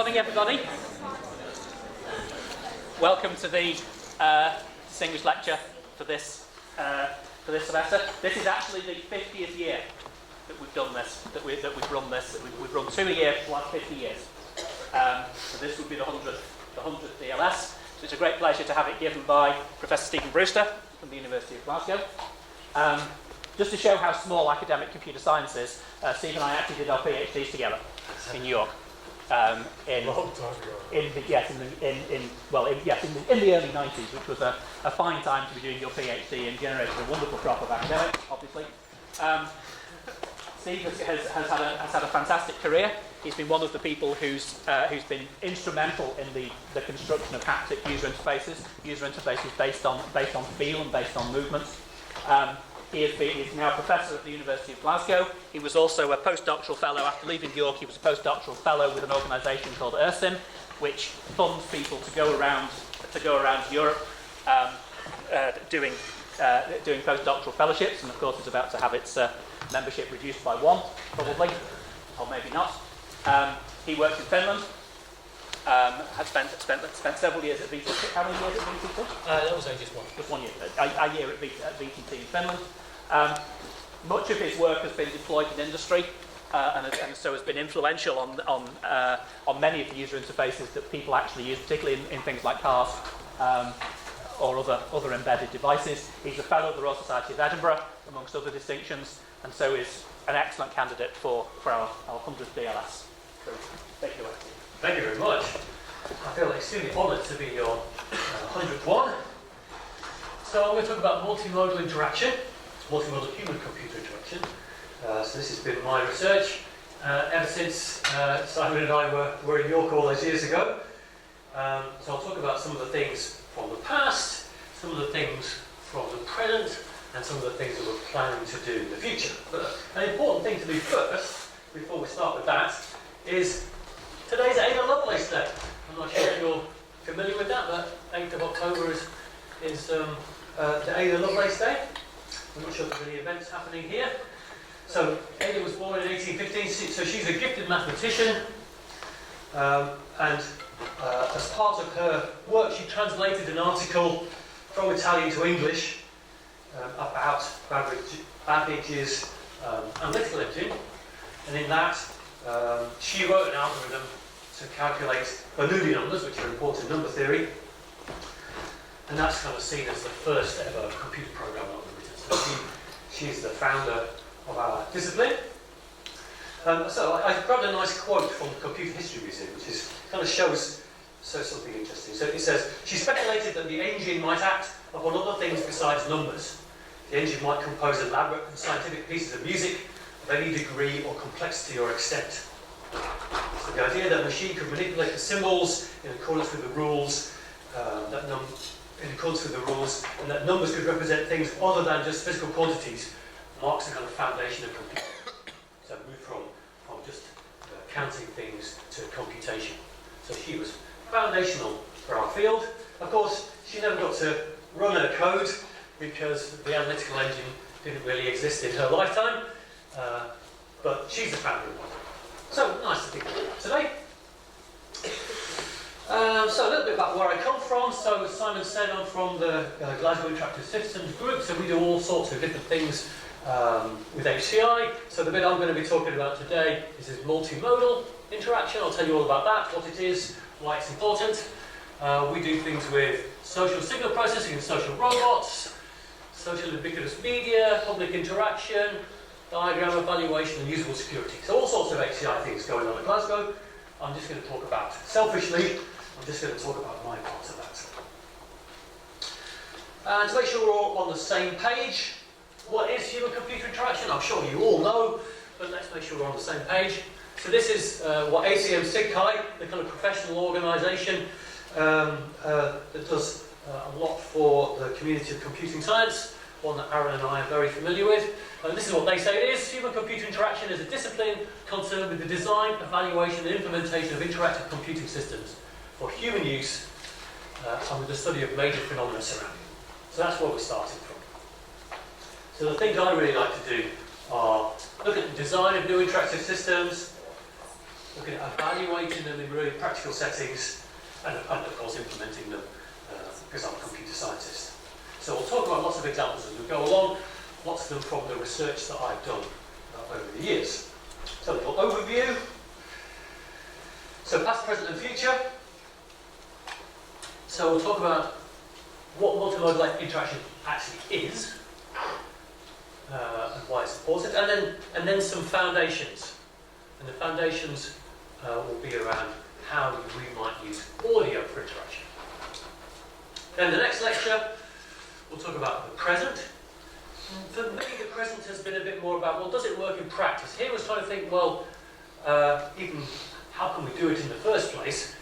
morning, everybody. Welcome to the distinguished lecture for this semester. This is actually the 50th year that we've done this, that we've run this. We've run 2 a year for the last 50 years. So this would be the 100th DLS. So it's a great pleasure to have it given by Professor Stephen Brewster from the University of Glasgow. Just to show how small academic computer science is, Steve and I actually did our PhDs together in New York. In the early 90s, which was a fine time to be doing your PhD and generated a wonderful crop of academics, obviously. Steve has had a fantastic career. He's been one of the people who's been instrumental in the construction of haptic user interfaces based on feel and based on movement. He's now a professor at the University of Glasgow. He was also a postdoctoral fellow. After leaving York, he was a postdoctoral fellow with an organisation called Earcons, which funds people to go around Europe doing postdoctoral fellowships. And of course, it's about to have its membership reduced by 1, probably, or maybe not. He worked in Finland. Had spent several years at VTT. How many years at VTT? That was only just one. Just 1 year. A year at VTT in Finland. Much of his work has been deployed in industry, and so has been influential on many of the user interfaces that people actually use, particularly in things like cars or other embedded devices. He's a fellow of the Royal Society of Edinburgh, amongst other distinctions, and so is an excellent candidate for our 100th DLS. So, thank you. Thank you very much. I feel extremely honoured to be your 100th one. So I'm going to talk about multimodal interaction, multimodal human-computer interaction. So this has been my research ever since Simon and I were in York all those years ago. So I'll talk about some of the things from the past, some of the things from the present, and some of the things that we're planning to do in the future. But an important thing to do first, before we start with that, is today's Ada Lovelace Day. I'm not sure if you're familiar with that, but 8th of October is the Ada Lovelace Day. I'm not sure if there's any events happening here. So Ada was born in 1815, so she's a gifted mathematician. And as part of her work, she translated an article from Italian to English about Babbage's analytical engine. And in that, she wrote an algorithm to calculate Bernoulli numbers, which are important in number theory. And that's kind of seen as the first ever computer program algorithm. So she's the founder of our discipline. So I grabbed a nice quote from the Computer History Museum, which kind of shows something interesting. So it says, she speculated that the engine might act upon other things besides numbers. The engine might compose elaborate and scientific pieces of music of any degree or complexity or extent. So the idea that a machine could manipulate the symbols in accordance with the rules, and that numbers could represent things other than just physical quantities marks the kind of foundation of computing. So move from just counting things to computation. So she was foundational for our field. Of course, she never got to run her code because the analytical engine didn't really exist in her lifetime. But she's a founder of one. So nice to think about that today. So a little bit about where I come from. So as Simon said, I'm from the Glasgow Interactive Systems group. So we do all sorts of different things with HCI. So the bit I'm going to be talking about today is this multimodal interaction. I'll tell you all about that, what it is, why it's important. We do things with social signal processing and social robots, social ubiquitous media, public interaction, diagram evaluation and usable security. So all sorts of HCI things going on at Glasgow. I'm just going to talk about, selfishly, I'm just going to talk about my part of that. And to make sure we're all on the same page, what is human-computer interaction? I'm sure you all know, but let's make sure we're on the same page. So this is what ACM SIGCHI, the kind of professional organisation that does a lot for the community of computing science, one that Aaron and I are very familiar with. And this is what they say it is. Human-computer interaction is a discipline concerned with the design, evaluation and implementation of interactive computing systems for human use and with the study of major phenomena surrounding them. So that's where we're starting from. So the things I really like to do are look at the design of new interactive systems, looking at evaluating them in really practical settings, and of course implementing them, because I'm a computer scientist. So we'll talk about lots of examples as we go along, lots of them from the research that I've done over the years. So a little overview. So past, present and future. So we'll talk about what multimodal interaction actually is, and why it's important, and then some foundations. And the foundations will be around how we might use audio for interaction. Then the next lecture, we'll talk about the present. For me, the present has been a bit more about, well, does it work in practice? Here I was trying to think, well, even how can we do it in the first place?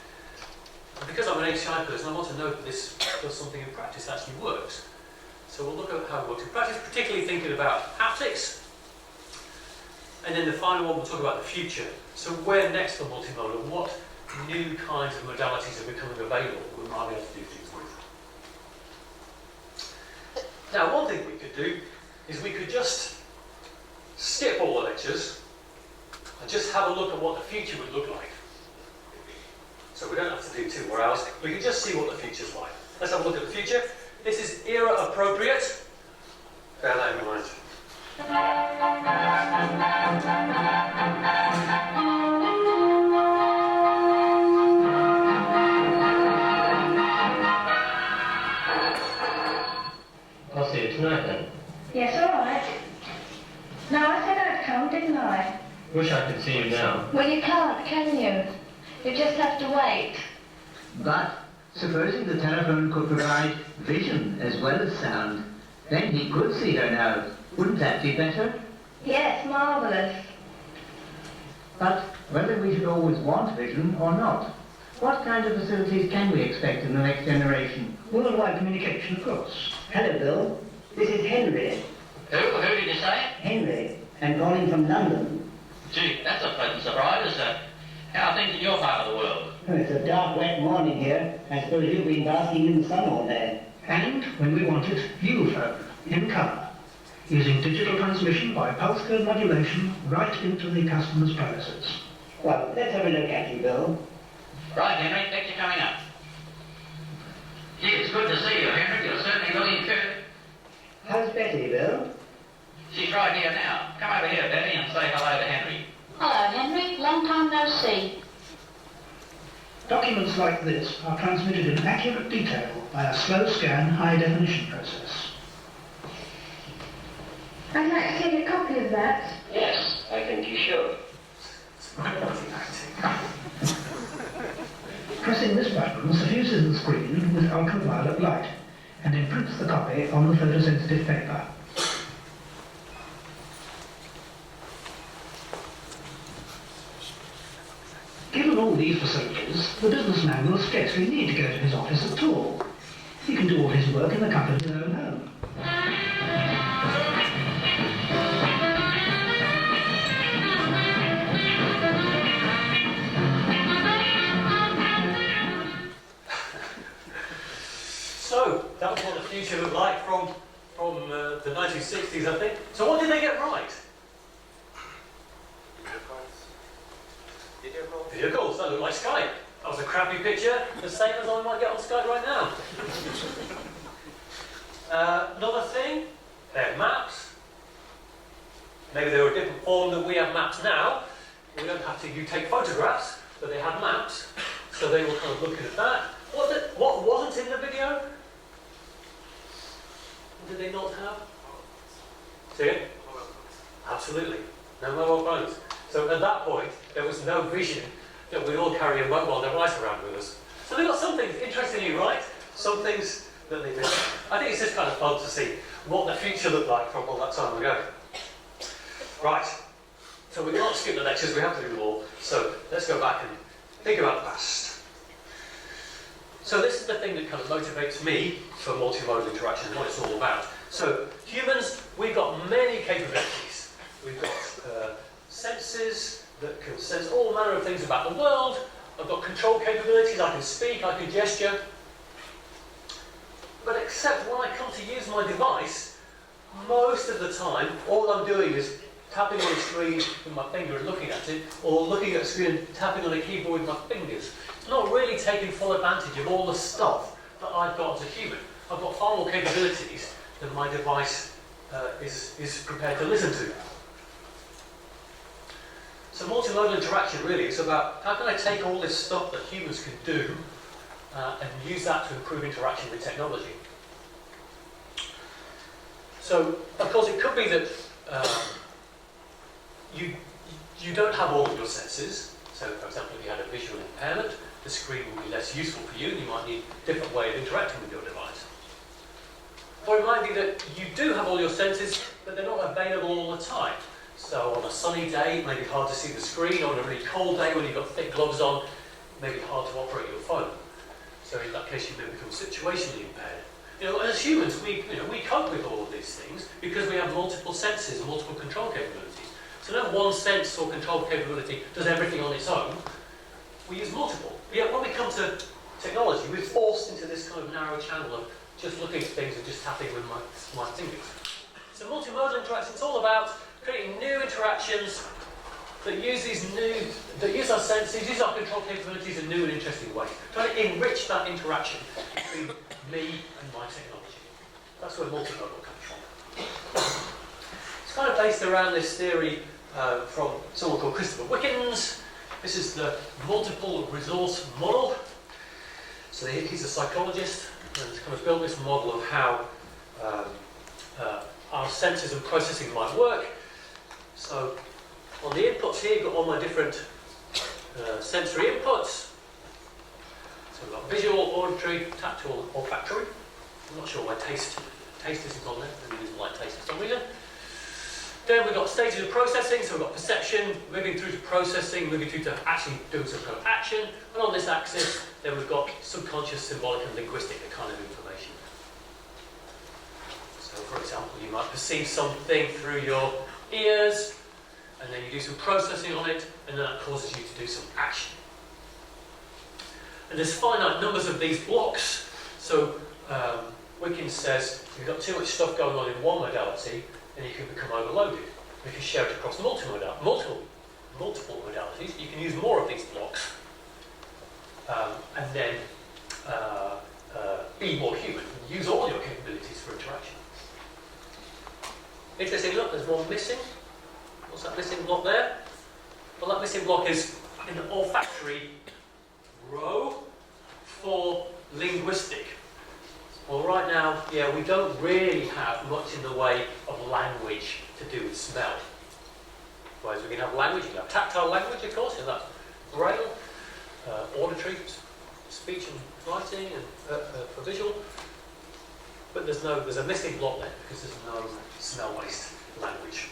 And because I'm an HCI person, I want to know that this does something in practice, actually works. So we'll look at how it works in practice, particularly thinking about haptics. And then the final one, we'll talk about the future. So where next for multimodal? What new kinds of modalities are becoming available we might be able to do things with? Now, one thing we could do is we could just skip all the lectures and just have a look at what the future would look like. So we don't have to do 2 more hours. We can just see what the future's like. Let's have a look at the future. This is era appropriate. Bear that in mind. I'll see you tonight then. Yes, all right. No, I said I'd come, didn't I? Wish I could see you now. Well, you can't, can you? You just have to wait. But supposing the telephone could provide vision as well as sound, then he could see her now. Wouldn't that be better? Yes, marvellous. But whether we should always want vision or not, what kind of facilities can we expect in the next generation? Worldwide communication, of course. Hello, Bill. This is Henry. Who did you say? Henry. I'm calling from London. Gee, that's a pleasant surprise, sir. How are things in your part of the world? Oh, it's a dark, wet morning here. I suppose you've been basking in the sun all day. And, when we want it, U-phone, in colour, using digital transmission by pulse code modulation right into the customer's premises. Well, let's have a look at you, Bill. Right, Henry, thanks for coming up. Gee, it's good to see you, Henry. You're certainly looking good. How's Betty, Bill? She's right here now. Come over here, Betty, and say hello to Henry. Hello, Henry. Long time no see. Documents like this are transmitted in accurate detail by a slow scan, high definition process. I'd like to see a copy of that. Yes, I think you should. Pressing this button suffuses the screen with ultraviolet light and imprints the copy on the photosensitive paper. Given all these facilities, the businessman will scarcely need to go to his office at all. He can do all his work in the comfort of his own home. So, that was what the future looked like from the 1960s, I think. So what did they get right? Video calls, that looked like Skype. That was a crappy picture, the same as I might get on Skype right now. Another thing, they had maps. Maybe they were a different form than we have maps now. We don't have to, you take photographs, but they had maps. So they were kind of looking at that. What wasn't in the video? What did they not have? See it? Absolutely. No mobile phones. So at that point, there was no vision that we all carry a mobile device around with us. So they got some things, interestingly right, some things that they didn't. I think it's just kind of fun to see what the future looked like from all that time ago. Right, so we can't skip the lectures, we have to do them all. So let's go back and think about the past. So this is the thing that kind of motivates me for multimodal interaction and what it's all about. So humans, we've got many capabilities. We've got senses that can sense all manner of things about the world. I've got control capabilities, I can speak, I can gesture. But except when I come to use my device, most of the time, all I'm doing is tapping on a screen with my finger and looking at it, or looking at a screen and tapping on a keyboard with my fingers. It's not really taking full advantage of all the stuff that I've got as a human. I've got far more capabilities than my device is prepared to listen to. So multimodal interaction really is about how can I take all this stuff that humans can do and use that to improve interaction with technology. So, of course, it could be that you don't have all of your senses. So, for example, if you had a visual impairment, the screen will be less useful for you and you might need a different way of interacting with your device. Or it might be that you do have all your senses, but they're not available all the time. So on a sunny day, it may be hard to see the screen, or on a really cold day when you've got thick gloves on, it may be hard to operate your phone. So in that case, you may become situationally impaired. You know, as humans, we cope with all of these things because we have multiple senses and multiple control capabilities. So no one sense or control capability does everything on its own. We use multiple. Yet when we come to technology, we're forced into this kind of narrow channel of just looking at things and just tapping with my fingers. So multimodal interaction is all about creating new interactions that use our senses, use our control capabilities in new and interesting ways. Trying to enrich that interaction between me and my technology. That's where multimodal comes from. It's kind of based around this theory from someone called Christopher Wickens. This is the multiple resource model. So he's a psychologist and has kind of built this model of how our senses and processing might work. So on the inputs here, you've got all my different sensory inputs. So we've got visual, auditory, tactile, olfactory. I'm not sure why taste isn't on there. Maybe it doesn't like taste for some reason. Then we've got stages of processing. So we've got perception, moving through to processing, moving through to actually doing some kind of action. And on this axis, then we've got subconscious, symbolic, and linguistic, the kind of information. So for example, you might perceive something through your ears, and then you do some processing on it, and then that causes you to do some action. And there's finite numbers of these blocks. So Wickens says if you've got too much stuff going on in one modality, then you can become overloaded. If you share it across multiple modalities, you can use more of these blocks, and then be more human, and use all your capabilities for interaction. Interesting, look, there's one missing. What's that missing block there? Well, that missing block is in the olfactory row for linguistic. Well, right now, yeah, we don't really have much in the way of language to do with smell. Whereas we can have language, you can have tactile language, of course, and that's braille, auditory, speech and writing, and for visual. But there's a missing block there because there's no smell-based language.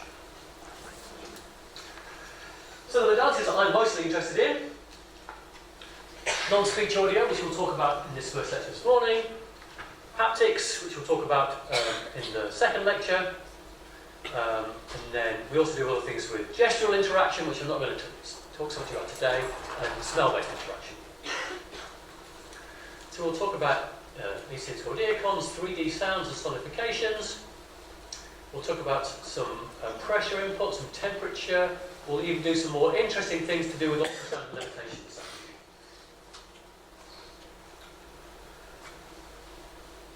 So the modalities that I'm mostly interested in: non-speech audio, which we'll talk about in this first lecture this morning; haptics, which we'll talk about in the second lecture; and then we also do other things with gestural interaction, which I'm not going to talk so much about today, and smell-based interaction. So we'll talk about these things called Earcons, 3D sounds and sonifications. We'll talk about some pressure inputs, some temperature. We'll even do some more interesting things to do with ultrasound and levitation this afternoon.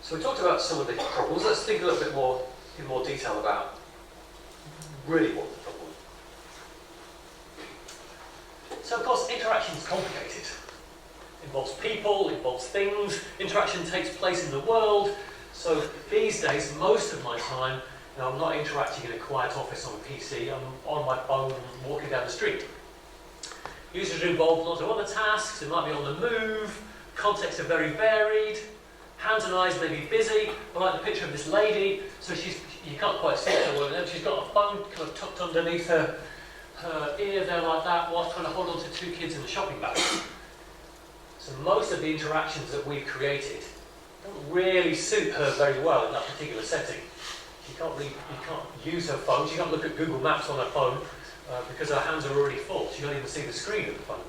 So we talked about some of the problems. Let's think a little bit more in more detail about really what the problem is. So of course, interaction is complicated. It involves people, it involves things. Interaction takes place in the world. So these days, most of my time, I'm not interacting in a quiet office on a PC. I'm on my phone walking down the street. Users are involved in lots of other tasks. It might be on the move. Contexts are very varied. Hands and eyes may be busy. I like the picture of this lady. So you can't quite see her. She's got a phone kind of tucked underneath her ear there like that, whilst trying to hold on to two kids in a shopping bag. So most of the interactions that we've created don't really suit her very well in that particular setting. You can't use her phone. She can't look at Google Maps on her phone because her hands are already full. She can't even see the screen of the phone.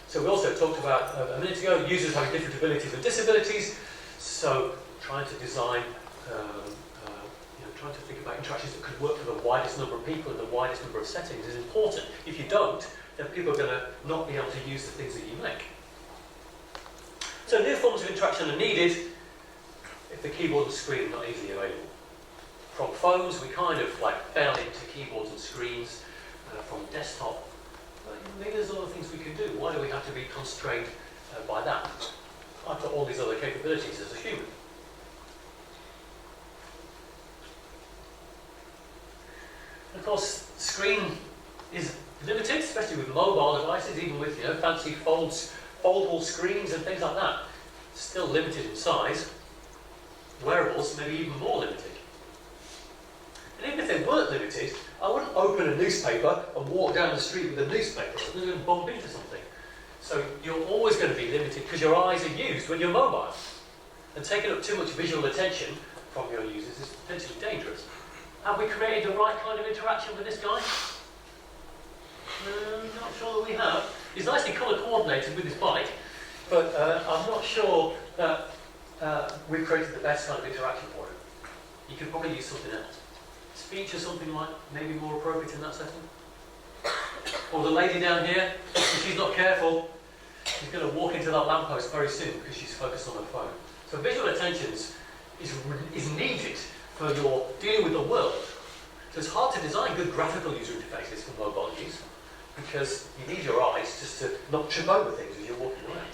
So we also talked about a minute ago users having different abilities and disabilities. So trying to design, trying to think about interactions that could work for the widest number of people in the widest number of settings is important. If you don't, then people are going to not be able to use the things that you make. So new forms of interaction are needed if the keyboard and screen are not easily available. From phones, we kind of like fell into keyboards and screens. From desktop, maybe there's other things we can do. Why do we have to be constrained by that? I've got all these other capabilities as a human. Of course, screen is limited, especially with mobile devices, even with fancy foldable screens and things like that. Still limited in size. Wearables may be even more limited. And even if they weren't limited, I wouldn't open a newspaper and walk down the street with a newspaper, so I'm going to bump into something. So you're always going to be limited because your eyes are used when you're mobile. And taking up too much visual attention from your users is potentially dangerous. Have we created the right kind of interaction with this guy? Not sure that we have. He's nicely colour coordinated with his bike, but I'm not sure that we've created the best kind of interaction for him. You could probably use something else. Speech or something like maybe more appropriate in that setting. Or the lady down here, if she's not careful, she's going to walk into that lamppost very soon because she's focused on her phone. So visual attention is needed for your dealing with the world. So it's hard to design good graphical user interfaces for mobile use because you need your eyes just to not trip over things as you're walking around.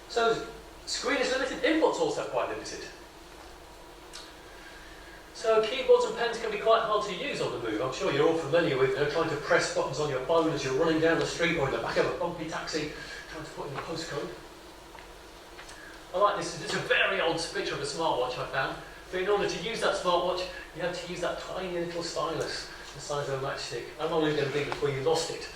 So screen is limited, input's also quite limited. So keyboards and pens can be quite hard to use on the move. I'm sure you're all familiar with trying to press buttons on your phone as you're running down the street or in the back of a bumpy taxi, trying to put in the postcode. I like this. It's a very old picture of a smartwatch I found. But in order to use that smartwatch, you had to use that tiny little stylus the size of a matchstick. How long is it going to be before you lost it?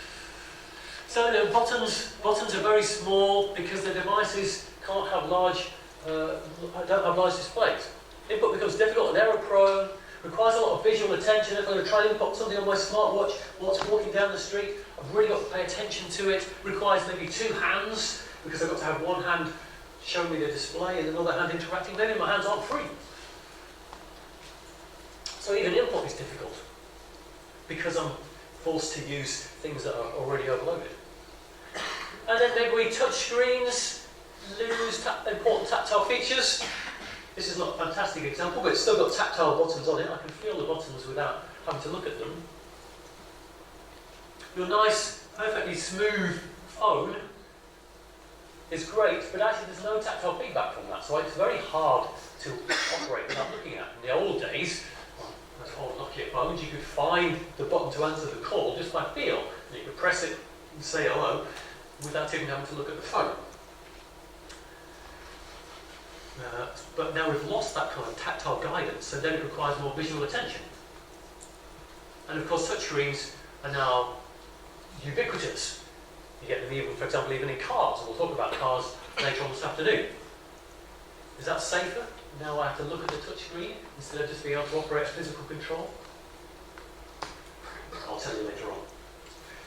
So buttons are very small because the devices can't have don't have large displays. Input becomes difficult and error prone, requires a lot of visual attention. If I'm going to try and input something on my smartwatch whilst walking down the street, I've really got to pay attention to it. Requires maybe two hands because I've got to have one hand showing me the display and another hand interacting. Maybe my hands aren't free. So even input is difficult because I'm forced to use things that are already uploaded. And then maybe we touch screens, lose important tactile features. This is not a fantastic example, but it's still got tactile buttons on it. I can feel the buttons without having to look at them. Your nice, perfectly smooth phone is great, but actually there's no tactile feedback from that, so it's very hard to operate without looking at. In the old days, those old Nokia phones, you could find the button to answer the call just by feel. And you could press it and say hello without even having to look at the phone. But now we've lost that kind of tactile guidance, so then it requires more visual attention. And of course, touchscreens are now ubiquitous. You get them even, for example, even in cars, and we'll talk about cars later on this afternoon. Is that safer? Now I have to look at the touchscreen instead of just being able to operate physical control? I'll tell you later on.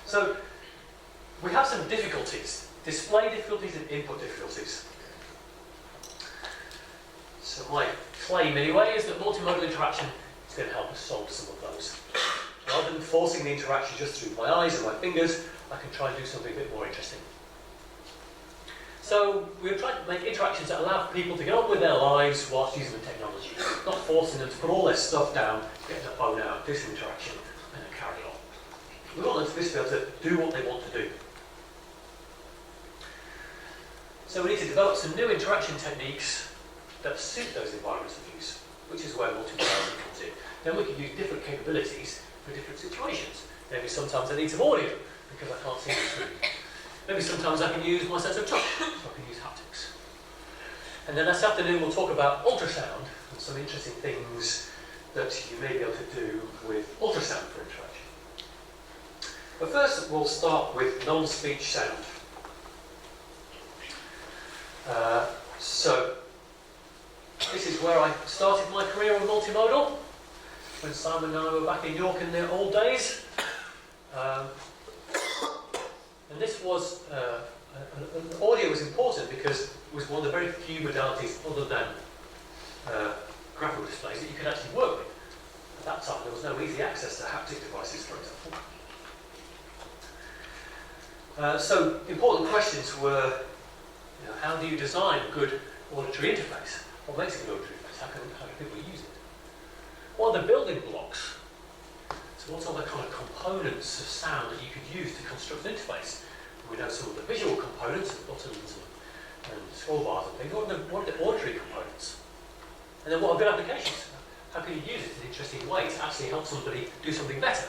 So, we have some difficulties. Display difficulties and input difficulties. So my claim anyway is that multimodal interaction is going to help us solve some of those. Rather than forcing the interaction just through my eyes and my fingers, I can try and do something a bit more interesting. So we're trying to make interactions that allow people to get on with their lives whilst using the technology, not forcing them to put all their stuff down, get their phone out, do some interaction, and then carry on. We want them to be able to do what they want to do. So we need to develop some new interaction techniques that suit those environments of use, which is where multimodality comes in. Then we can use different capabilities for different situations. Maybe sometimes I need some audio because I can't see the screen. Maybe sometimes I can use my sense of touch, so I can use haptics. And then this afternoon we'll talk about ultrasound and some interesting things that you may be able to do with ultrasound for interaction. But first we'll start with non-speech sound. So this is where I started my career in multimodal, when Simon and I were back in York in the old days. And this was audio was important because it was one of the very few modalities other than graphical displays that you could actually work with. At that time, there was no easy access to haptic devices, for example. So important questions were, how do you design a good auditory interface? What makes a good auditory interface? How can people use it? What are the building blocks? So what are the kind of components of sound that you could use to construct an interface? We know some of the visual components, buttons and scroll bars and things. What are the auditory components? And then what are good applications? How can you use it in an interesting way to actually help somebody do something better?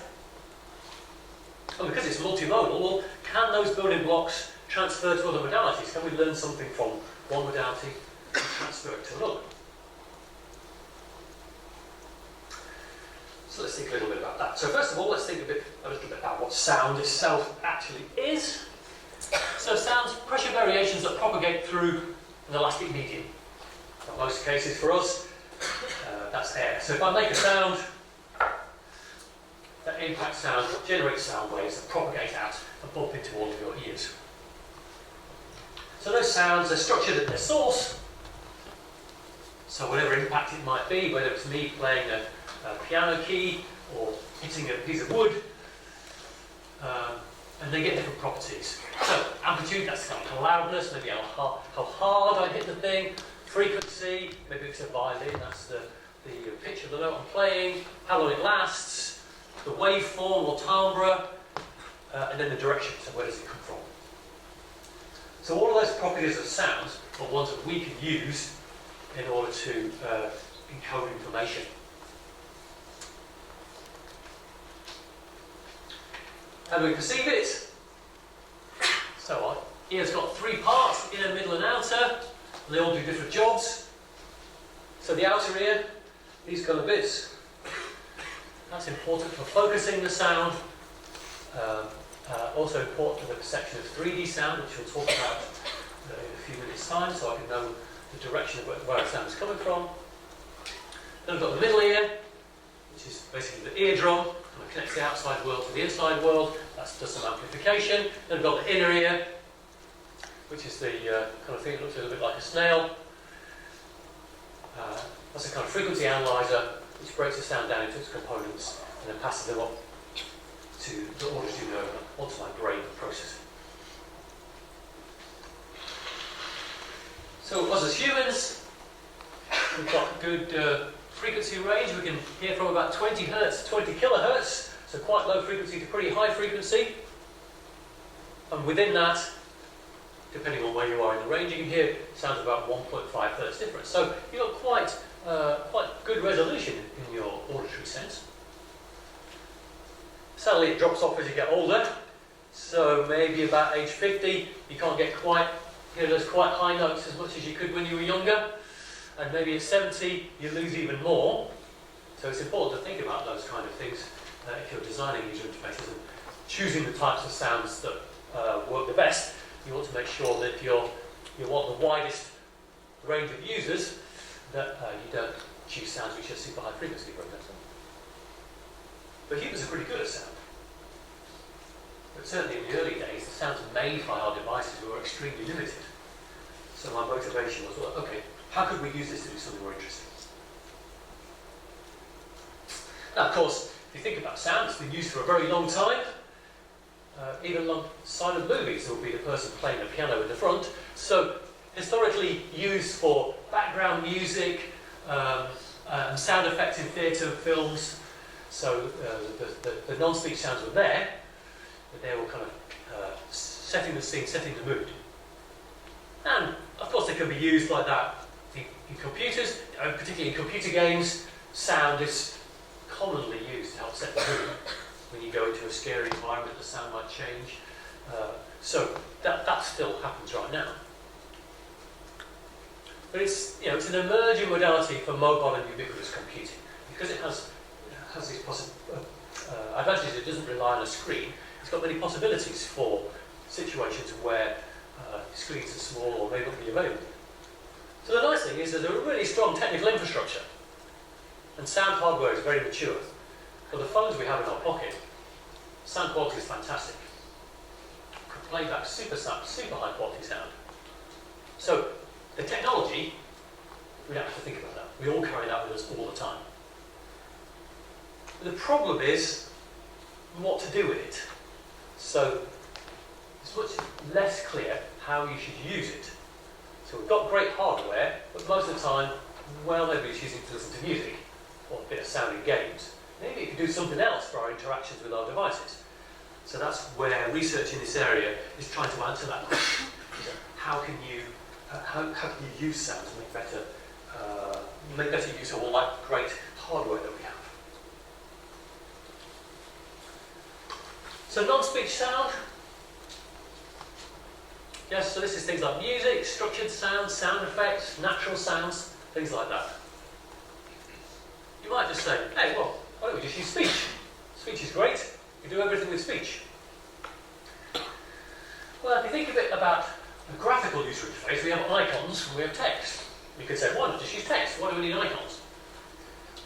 And because it's multimodal, well, can those building blocks transfer to other modalities? Can we learn something from one modality and transfer it to another? So let's think a little bit about that. So first of all, let's think a little bit about what sound itself actually is. So sound's pressure variations that propagate through an elastic medium. In most cases for us, that's air. So if I make a sound, that impact sound generates sound waves that propagate out and bump into all of your ears. So those sounds are structured at their source. So whatever impact it might be, whether it's me playing a piano key or hitting a piece of wood, and they get different properties. So amplitude, that's kind of loudness, maybe how hard I hit the thing. Frequency, maybe it's a violin, that's the pitch of the note I'm playing. How long it lasts, the waveform or timbre, and then the direction, so where does it come from. So all of those properties of sound are ones that we can use in order to encode information. How do we perceive it? So our ear's got three parts, inner, middle and outer. And they all do different jobs. So the outer ear, these kind of bits, that's important for focusing the sound. Also important for the perception of 3D sound, which we'll talk about in a few minutes' time, so I can know the direction of where a sound is coming from. Then we've got the middle ear, which is basically the eardrum, and it connects the outside world to the inside world. That does some amplification. Then we've got the inner ear, which is the kind of thing that looks a little bit like a snail. That's a kind of frequency analyzer which breaks the sound down into its components and then passes them up to the auditory nerve onto my brain for processing. So us as humans, we've got good frequency range. We can hear from about 20 hertz to 20 kilohertz, so quite low frequency to pretty high frequency. And within that, depending on where you are in the range, you can hear sounds about 1.5 hertz difference. So you've got quite good resolution in your auditory sense. Sadly, it drops off as you get older. So maybe about age 50, you can't get hear those quite high notes as much as you could when you were younger. And maybe at 70, you lose even more. So it's important to think about those kind of things if you're designing user interfaces and choosing the types of sounds that work the best. You want to make sure that if you want the widest range of users, that you don't choose sounds which are super high frequency, for example. But humans are pretty good at sound. But certainly in the early days, the sounds made by our devices were extremely limited. So my motivation was, well, okay, how could we use this to do something more interesting? Now, of course, if you think about sound, it's been used for a very long time. Even on silent movies, there will be the person playing the piano in the front. So, historically used for background music and sound effects in theatre films. So, the non-speech sounds were there, but they were kind of setting the scene, setting the mood. And, of course, they can be used like that in computers, particularly in computer games. Sound is commonly used to help set the mood. When you go into a scary environment, the sound might change. So that still happens right now. But it's an emerging modality for mobile and ubiquitous computing because it has these advantages. It doesn't rely on a screen. It's got many possibilities for situations where screens are small or may not be available. So the nice thing is there's a really strong technical infrastructure, and sound hardware is very mature. For the phones we have in our pocket, sound quality is fantastic. playback super high quality sound. So the technology, we don't have to think about that. We all carry that with us all the time. But the problem is what to do with it. So it's much less clear how you should use it. So we've got great hardware, but most of the time, well, nobody's using it to listen to music or a bit of sound in games. Maybe it could do something else for our interactions with our devices. So that's where research in this area is trying to answer that question. How can you use sound to make better use of all that great hardware that we have? So non-speech sound. Yes, so this is things like music, structured sounds, sound effects, natural sounds, things like that. You might just say, hey, well, why don't we just use speech? Speech is great. We do everything with speech. Well, if you think a bit about a graphical user interface, we have icons and we have text. You could say, why not just use text? Why do we need icons?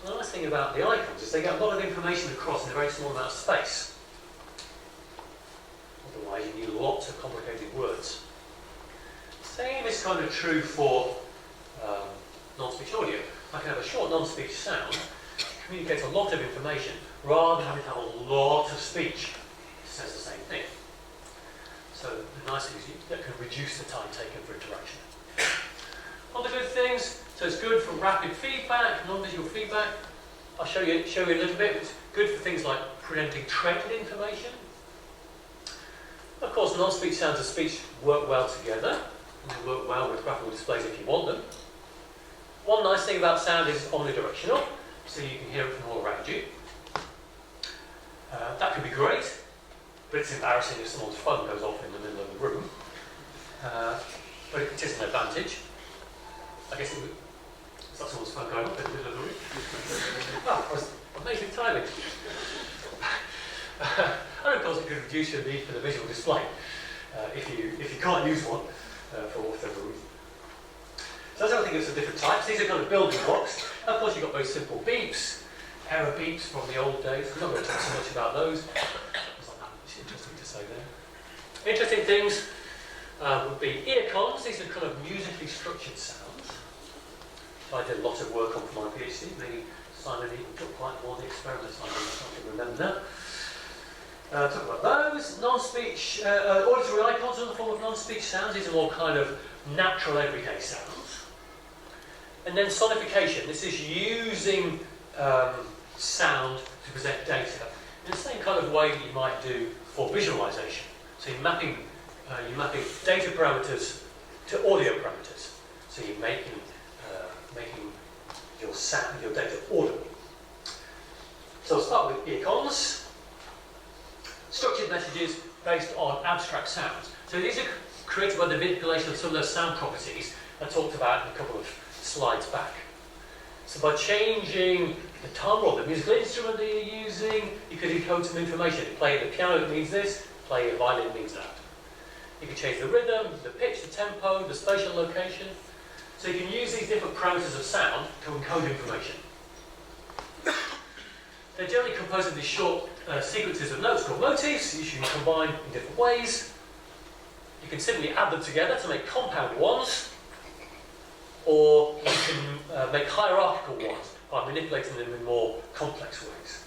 Well, the nice thing about the icons is they get a lot of information across in a very small amount of space. Otherwise, you need lots of complicated words. Same is kind of true for non-speech audio. I can have a short non-speech sound, communicates a lot of information, rather than having to have a lot of speech. It says the same thing. So the nice thing is that can reduce the time taken for interaction. On the good things, so it's good for rapid feedback, non-visual feedback. I'll show you a little bit. It's good for things like presenting trend information. Of course, non-speech sounds and speech work well together, and they work well with graphical displays if you want them. One nice thing about sound is it's omnidirectional, so you can hear it from all around you. That can be great, but it's embarrassing if someone's phone goes off in the middle of the room. But it is an advantage. I guess it would. Is that someone's phone going off in the middle of the room? Oh, that was amazing timing. And of course, it could reduce your need for the visual display if you can't use one for whatever reason. So let's have a think of some different types. These are kind of building blocks. Of course, you've got very simple beeps, error beeps from the old days. We're not going to talk so much about those. There's not that much interesting to say there. Interesting things would be Earcons. These are kind of musically structured sounds. I did a lot of work on for my PhD. Maybe Simon even took quite one of the experiments I can remember now. Talk about those. Non-speech, auditory icons are the form of non-speech sounds. These are more kind of natural everyday sounds. And then sonification. This is using sound to present data in the same kind of way that you might do for visualization. So you're mapping data parameters to audio parameters. So you're making your data audible. So I'll start with Earcons. Structured messages based on abstract sounds. So these are created by the manipulation of some of those sound properties I talked about in a couple of slides back. So by changing the timbre or the musical instrument that you're using, you could encode some information. Play the piano, it means this. Play a violin, it means that. You can change the rhythm, the pitch, the tempo, the spatial location. So you can use these different parameters of sound to encode information. They're generally composed of these short sequences of notes called motifs, usually combined in different ways. You can simply add them together to make compound ones, or you can make hierarchical ones by manipulating them in more complex ways.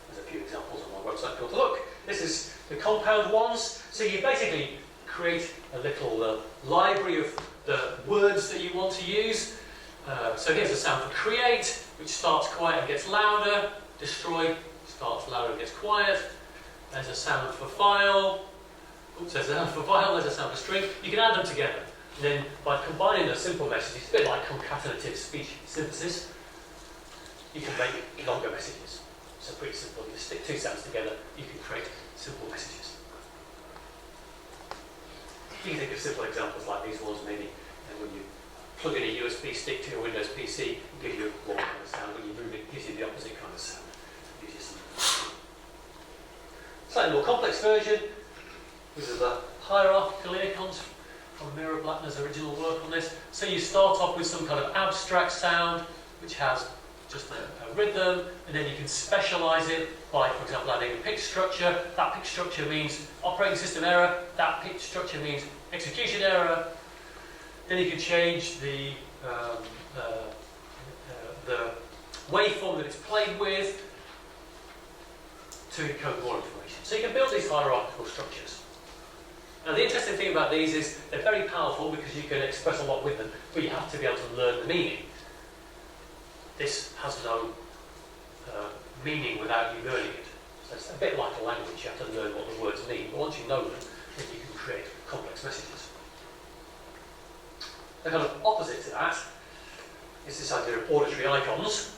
There's a few examples on my website if you want to look. This is the compound ones. So you basically create a little library of the words that you want to use. So here's a sound for create, which starts quiet and gets louder. Destroy starts louder and gets quiet. There's a sound for file. Oops, there's a sound for file, there's a sound for string. You can add them together. And then by combining those simple messages, a bit like concatenative speech synthesis, you can make longer messages. So pretty simple. You stick two sounds together, you can create simple messages. You can think of simple examples like these ones, maybe when you plug in a USB stick to your Windows PC, it gives you one kind of sound. When you move it, it gives you the opposite kind of sound. Slightly more complex version. This is the hierarchical Earcons from Mira Blattner's original work on this. So you start off with some kind of abstract sound, which has just a rhythm, and then you can specialize it by, for example, adding a pitch structure. That pitch structure means operating system error. That pitch structure means execution error. Then you can change the waveform that it's played with to encode more information. So you can build these hierarchical structures. Now the interesting thing about these is they're very powerful because you can express a lot with them, but you have to be able to learn the meaning. This has no meaning without you learning it. So it's a bit like a language, you have to learn what the words mean. But once you know them, then you can create complex messages. The kind of opposite to that is this idea of auditory icons.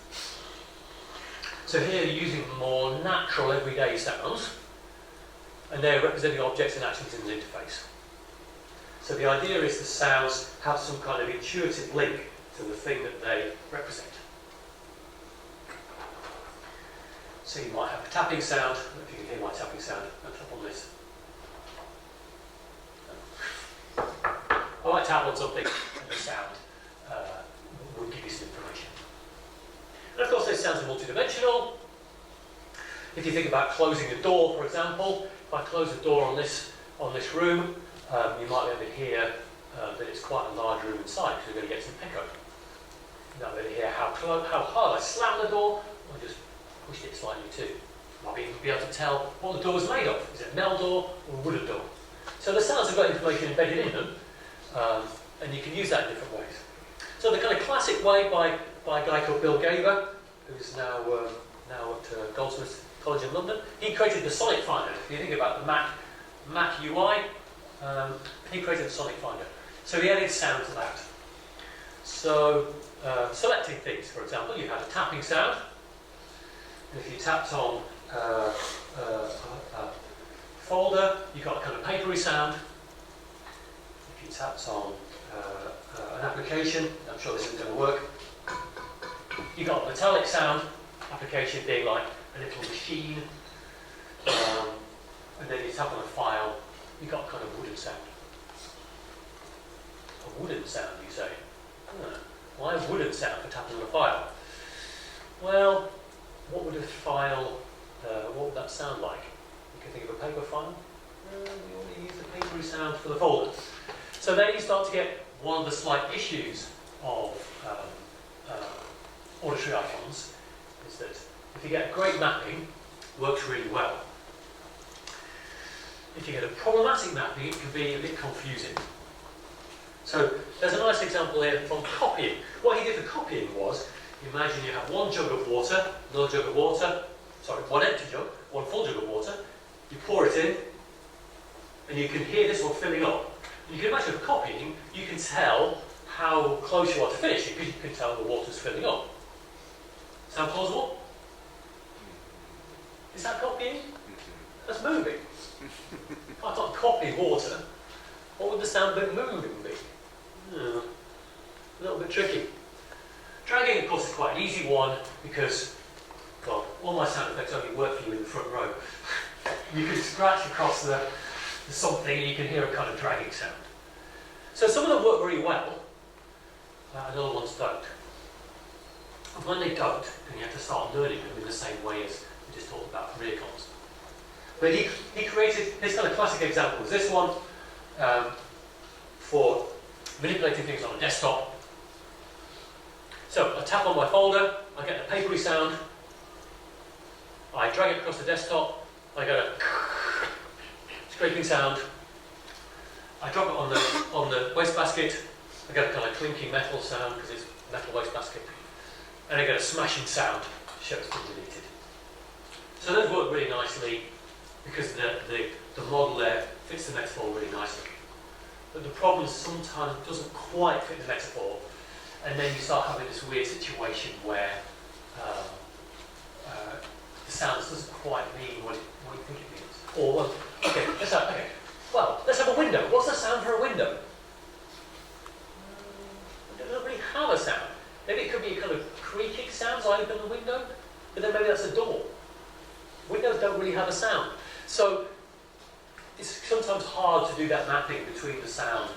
So here you're using more natural everyday sounds, and they're representing objects and actions in the interface. So the idea is the sounds have some kind of intuitive link to the thing that they represent. So you might have a tapping sound. I don't know if you can hear my tapping sound. I'll tap on this. I might tap on something and the sound will give you some information. And of course those sounds are multidimensional. If you think about closing a door, for example, if I close the door on this room, you might be able to hear that it's quite a large room inside, because you're going to get some echo. You might be able to hear how hard I slam the door, or just pushed it slightly too. You might even be able to tell what the door is made of. Is it a metal door or a wooden door? So the sounds have got information embedded in them, and you can use that in different ways. So the kind of classic way by a guy called Bill Gaber, who's now at Goldsmiths College in London, he created the sonic finder. If you think about the Mac UI, he created the sonic finder. So he added sound to that. So selecting things, for example, you had a tapping sound. And if you tapped on a folder, you got a kind of papery sound. If you tapped on an application, I'm sure this isn't going to work, you got a metallic sound, application being like a little machine, and then you tap on a file, you got a kind of wooden sound. A wooden sound, you say? Why a wooden sound for tapping on a file? Well, what would a file, what would that sound like? You can think of a paper file. We only use the papery sound for the folder. So then you start to get one of the slight issues of auditory icons is that if you get great mapping, it works really well. If you get a problematic mapping, it can be a bit confusing. So there's a nice example here from copying. What he did for copying was, imagine you have one jug of water, another jug of water, sorry, one empty jug, one full jug of water, you pour it in, and you can hear this one filling up. You can imagine for copying, you can tell how close you are to finishing, because you can tell the water's filling up. Sound plausible? Is that copying? That's moving. If I can't copy water, what would the sound of it moving be? A little bit tricky. Dragging, of course, is quite an easy one because, well, all my sound effects only work for you in the front row. You can scratch across the something and you can hear a kind of dragging sound. So some of them work very well, and other ones don't. And when they don't, then you have to start learning them in the same way as we just talked about from Earcons. But he created his kind of classic example is this one for manipulating things on a desktop. So I tap on my folder, I get a papery sound, I drag it across the desktop, I get a scraping sound, I drop it on the wastebasket, I get a kind of clinking metal sound because it's a metal wastebasket, and I get a smashing sound, show it's been deleted. So those work really nicely because the model there fits the metaphor really nicely. But the problem sometimes doesn't quite fit the metaphor, and then you start having this weird situation where the sound doesn't quite mean what you think it means. Or, let's have a window. What's the sound for a window? It doesn't really have a sound. Maybe it could be a kind of creaking sound, so I open the window, but then maybe that's a door. Windows don't really have a sound. So it's sometimes hard to do that mapping between the sound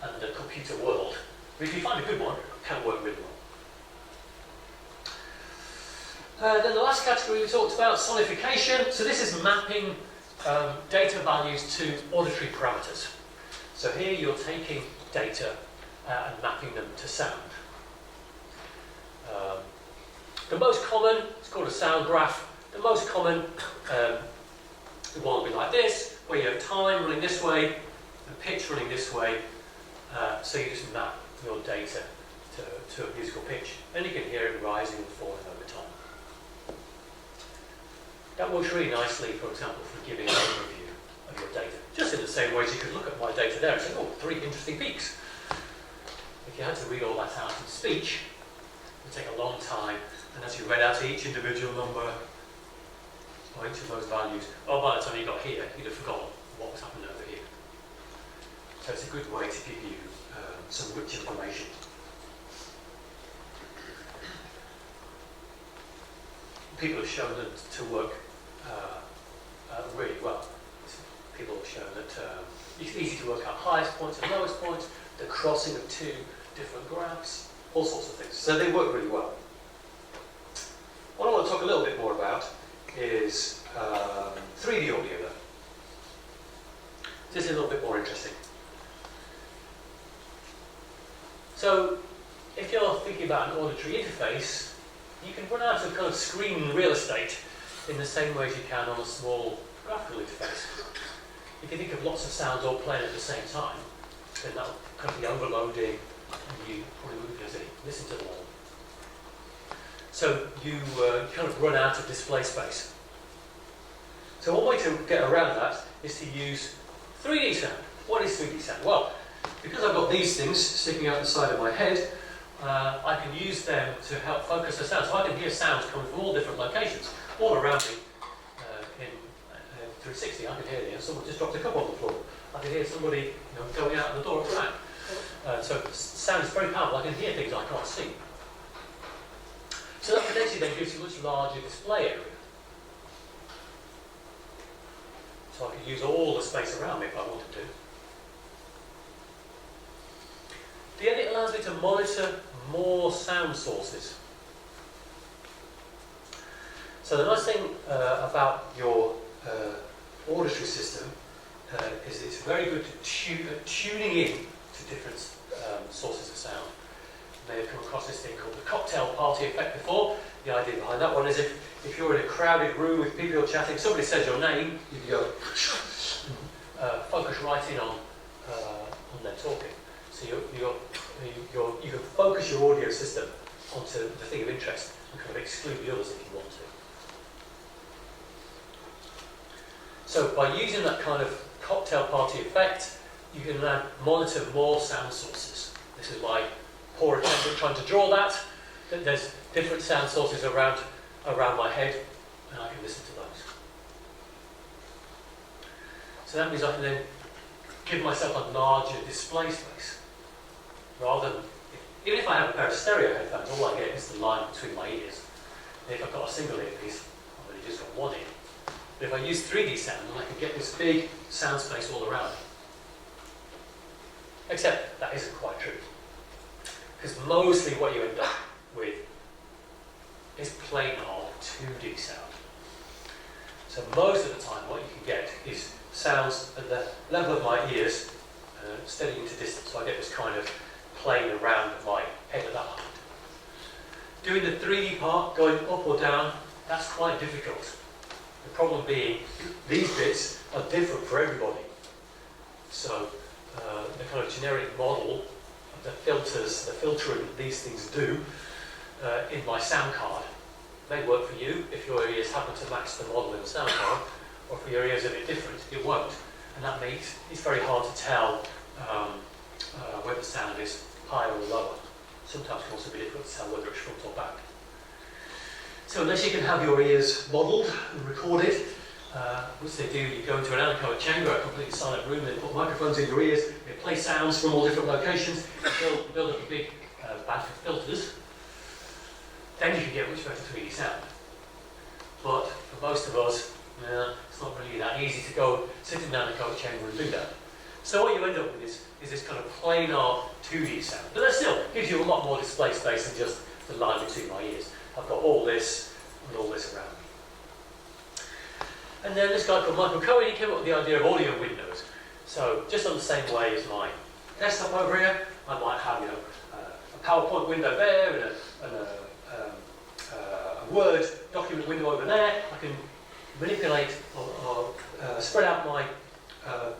and the computer world. But if you find a good one, it can work really Then the last category we talked about, sonification. So this is mapping data values to auditory parameters. So here you're taking data and mapping them to sound. The most common, it's called a sound graph. The most common one will be like this, where you have time running this way and pitch running this way. So you just map your data to a musical pitch, and you can hear it rising and falling over time. That works really nicely, for example, for giving an overview of your data. Just in the same way as you could look at my data there and say, oh, 3 interesting peaks. If you had to read all that out in speech, it would take a long time, and as you read out each individual number, or each of those values, by the time you got here, you'd have forgotten what was happening over here. So it's a good way to give you some rich information. People have shown them to work really well. People have shown that it's easy to work out highest points and lowest points, the crossing of 2 different graphs, all sorts of things. So they work really well. What I want to talk a little bit more about is 3D audio though. This is a little bit more interesting. So if you're thinking about an auditory interface, you can run out of kind of screen real estate in the same way as you can on a small graphical interface. If you think of lots of sounds all playing at the same time, then that will kind of be overloading, and you probably wouldn't be able to listen to them all. So you kind of run out of display space. So one way to get around that is to use 3D sound. What is 3D sound? Well, because I've got these things sticking out the side of my head, I can use them to help focus the sound. So I can hear sounds coming from all different locations, all around me. In 360, I can hear someone just dropped a cup on the floor. I can hear somebody going out the door at the back. So sound is very powerful. I can hear things I can't see. So that potentially then gives you a much larger display area. So I can use all the space around me if I wanted to. Then it allows me to monitor more sound sources. So the nice thing about your auditory system is it's very good at tuning in to different sources of sound. You may have come across this thing called the cocktail party effect before. The idea behind that one is if you're in a crowded room with people chatting, somebody says your name, you can go focus right in on their talking. So you can focus your audio system onto the thing of interest and kind of exclude the others if you want to. So by using that kind of cocktail party effect, you can now monitor more sound sources. This is my poor attempt at trying to draw that. There's different sound sources around my head, and I can listen to those. So that means I can then give myself a larger display space. Rather than, even if I have a pair of stereo headphones, all I get is the line between my ears. And if I've got a single earpiece, I've only just got one ear. But if I use 3D sound, then I can get this big sound space all around me. Except that isn't quite true. Because mostly what you end up with is plain old 2D sound. So most of the time what you can get is sounds at the level of my ears, steady into distance. So I get this kind of plane around my head at that height. Doing the 3D part, going up or down, that's quite difficult. The problem being, these bits are different for everybody. So the kind of generic model of the filters, the filtering that these things do in my sound card may work for you if your ears happen to match the model in the sound card, or if your ears are a bit different, it won't. And that makes it's very hard to tell whether the sound is higher or lower. Sometimes it can also be difficult to tell whether it's front or back. So unless you can have your ears modelled and recorded, which they do, you go into an anechoic chamber, a completely silent room, they put microphones in your ears, they play sounds from all different locations, build up a big bank of filters, then you can get much better 3D sound. But for most of us, it's not really that easy to go sit in an anechoic chamber and do that. So what you end up with is this kind of planar 2D sound. But that still gives you a lot more display space than just the line between my ears. I've got all this and all this around. And then this guy called Michael Cohen, he came up with the idea of audio windows. So just on the same way as my desktop over here, I might have, you know, a PowerPoint window there and a Word document window over there. I can manipulate or spread out my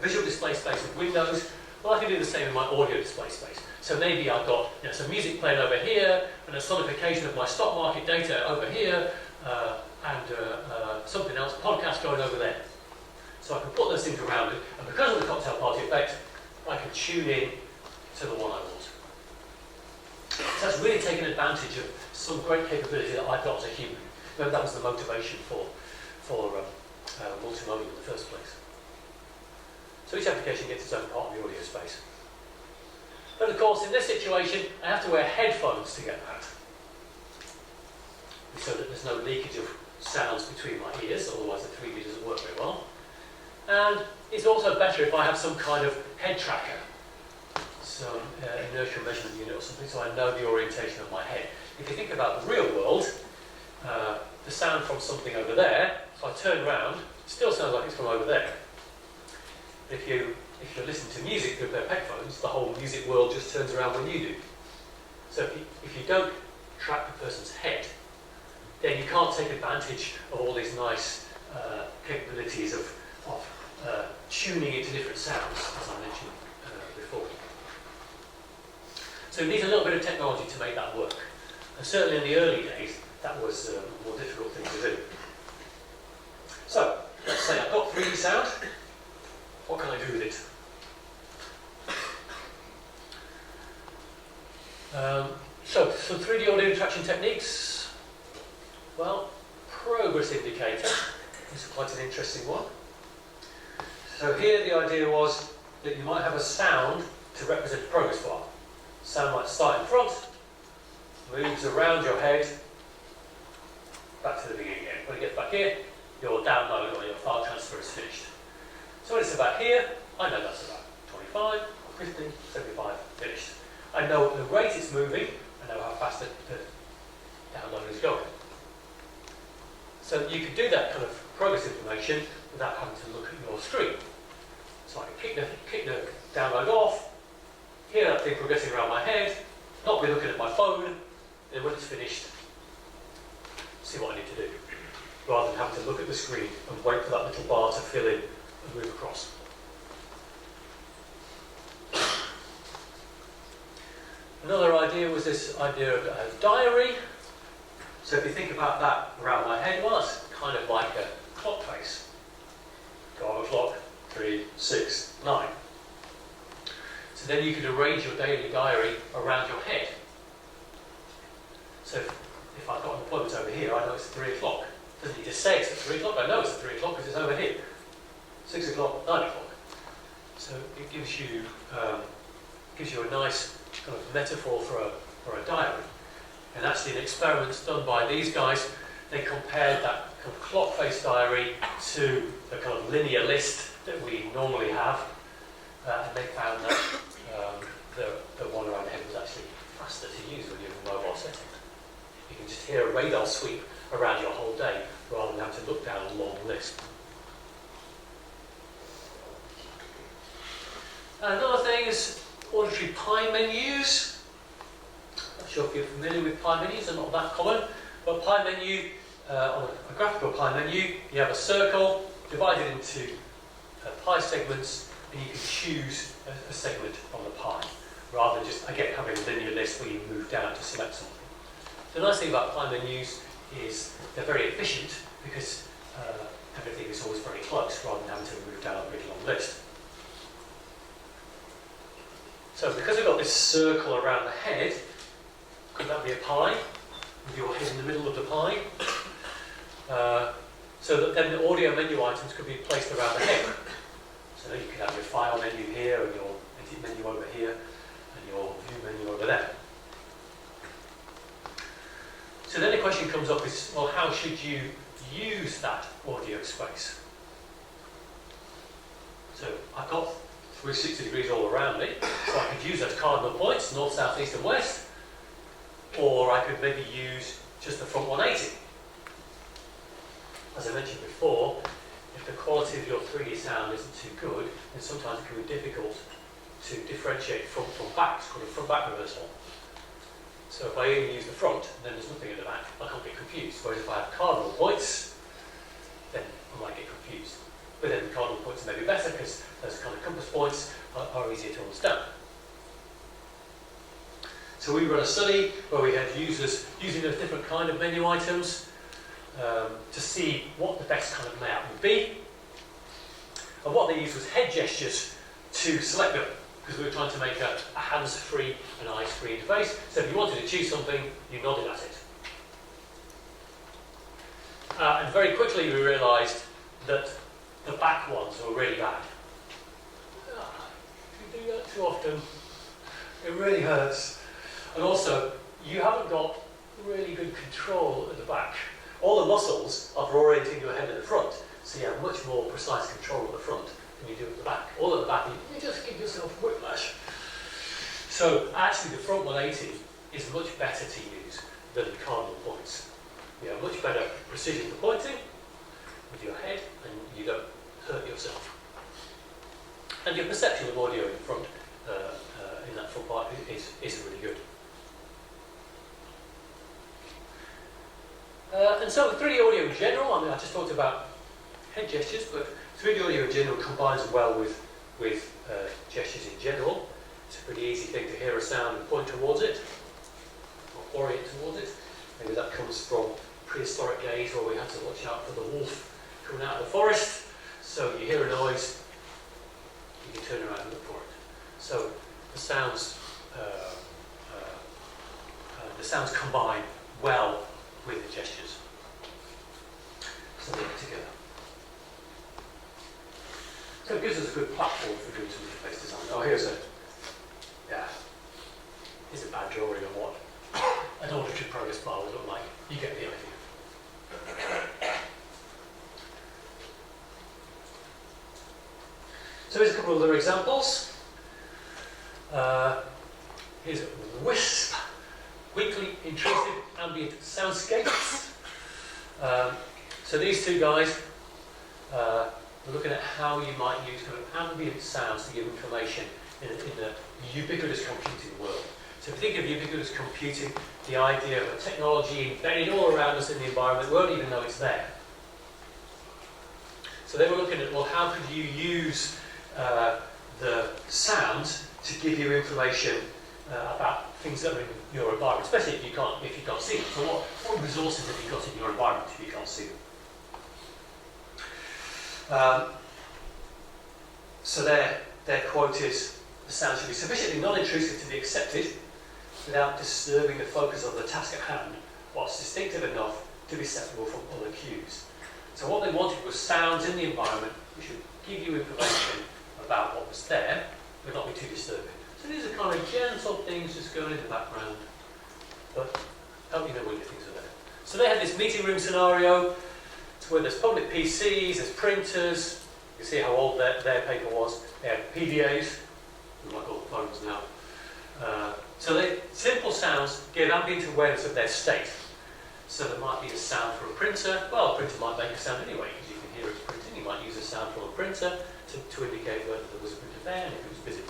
visual display space with windows. Well, I can do the same in my audio display space. So maybe I've got, you know, some music playing over here and a sonification of my stock market data over here and something else, podcast going over there. So I can put those things around it, and because of the cocktail party effect, I can tune in to the one I want. So that's really taken advantage of some great capability that I've got as a human. Maybe that was the motivation for multimodal in the first place. So each application gets its own part of the audio space. But of course, in this situation, I have to wear headphones to get that, so that there's no leakage of sounds between my ears, otherwise the 3D doesn't work very well. And it's also better if I have some kind of head tracker, some inertial measurement unit or something, so I know the orientation of my head. If you think about the real world, the sound from something over there, if I turn around, it still sounds like it's from over there. If you're listening to music through their headphones, the whole music world just turns around when you do. So if you don't track the person's head, then you can't take advantage of all these nice capabilities of tuning into different sounds, as I mentioned before. So it needs a little bit of technology to make that work. And certainly in the early days, that was a more difficult thing to do. So, let's say I've got 3D sound. What can I do with it? So, some 3D audio interaction techniques. Well, progress indicator is quite an interesting one. So here the idea was that you might have a sound to represent a progress bar. Sound might start in front, moves around your head, back to the beginning again. When it gets back here, your download or your file transfer is finished. So when it's about here, I know that's about 25, 50, 75, finished. I know at the rate it's moving, I know how fast the download is going. So you can do that kind of progress information without having to look at your screen. So I can kick the download off, hear that thing progressing around my head, not be looking at my phone, and when it's finished, see what I need to do, rather than having to look at the screen and wait for that little bar to fill in and move across. Another idea was this idea of a diary. So if you think about that around my head, well, that's kind of like a clock face. 12 o'clock, 3, 6, 9. So then you could arrange your daily diary around your head. So if I've got an appointment over here, I know it's 3 o'clock. Doesn't need to say it's at 3 o'clock, I know it's at 3 o'clock because it's over here. 6 o'clock, 9 o'clock. So it gives you a nice kind of metaphor for a diary. And actually, the experiments done by these guys, they compared that kind of clock face diary to the kind of linear list that we normally have, and they found that the one around the head was actually faster to use when you're in a mobile setting. You can just hear a radar sweep around your whole day rather than having to look down a long list. Another thing is auditory pie menus. Not sure if you're familiar with pie menus, they're not that common, but pie menu, on a graphical pie menu, you have a circle divided into pie segments, and you can choose a segment on the pie, rather than just, again, having a linear list where you move down to select something. The nice thing about pie menus is they're very efficient because everything is always very close, rather than having to move down a really long list. So because we've got this circle around the head, could that be a pie, with your head in the middle of the pie? So that then the audio menu items could be placed around the head. So you could have your file menu here, and your edit menu over here, and your view menu over there. So then the question comes up is, well, how should you use that audio space? So I've got 360 degrees all around me, so I could use those cardinal points, north, south, east and west, or I could maybe use just the front 180. as I mentioned before, if the quality of your 3D sound isn't too good, then sometimes it can be difficult to differentiate front from back. It's called a front-back reversal. So if I only use the front, and then there's nothing at the back, I can't get confused. Whereas if I have cardinal points, then I might get confused. But then the cardinal points may be better because those kind of compass points are easier to understand. So we run a study where we had users using those different kind of menu items to see what the best kind of layout would be. And what they used was head gestures to select them, because we were trying to make a hands-free and eyes-free interface. So if you wanted to choose something, you nodded at it. And very quickly we realised that the back ones were really bad. If you do that too often, it really hurts. And also, you haven't got really good control at the back. All the muscles are for orienting your head at the front, so you have much more precise control at the front than you do at the back. All at the back, you just give yourself whiplash. So actually, the front 180 is much better to use than the cardinal points. You have much better precision for pointing with your head, and you don't hurt yourself. And your perception of audio in the front, in that front part, is really good. And so 3D audio in general, I mean, I just talked about head gestures, but 3D audio in general combines well with gestures in general. It's a pretty easy thing to hear a sound and point towards it, or orient towards it. Maybe that comes from prehistoric days where we had to watch out for the wolf coming out of the forest. So you hear a noise, you can turn around and look for it. So the sounds combine well with the gestures. So they get together. So it gives us a good platform for doing some interface design. Oh, here's a bad drawing of what an auditory progress bar would look like. You get the idea. So here's a couple of other examples. Here's a WISP, Weakly Intrusive Ambient Soundscapes. So these two guys are looking at how you might use kind of ambient sounds to give information in the ubiquitous computing world. So if you think of ubiquitous computing, the idea of a technology embedded all around us in the environment, we won't even know it's there. So they were looking at, well, how could you use the sound to give you information about things that are in your environment, especially if you can't see them. So what resources have you got in your environment if you can't see them? So their quote is, the sound should be sufficiently non-intrusive to be accepted without disturbing the focus of the task at hand, whilst distinctive enough to be separable from other cues. So what they wanted was sounds in the environment which would give you information about what was there, but not be too disturbing. So these are kind of gentle things just going in the background, but help you know when your things are there. So they had this meeting room scenario, where there's public PCs, there's printers. You can see how old their paper was. They had PDAs, we might call them phones now. So simple sounds give ambient awareness of their state. So there might be a sound for a printer. Well, a printer might make a sound anyway, because you can hear it printing. You might use a sound from a printer to indicate whether there was a printer there and if it was busy.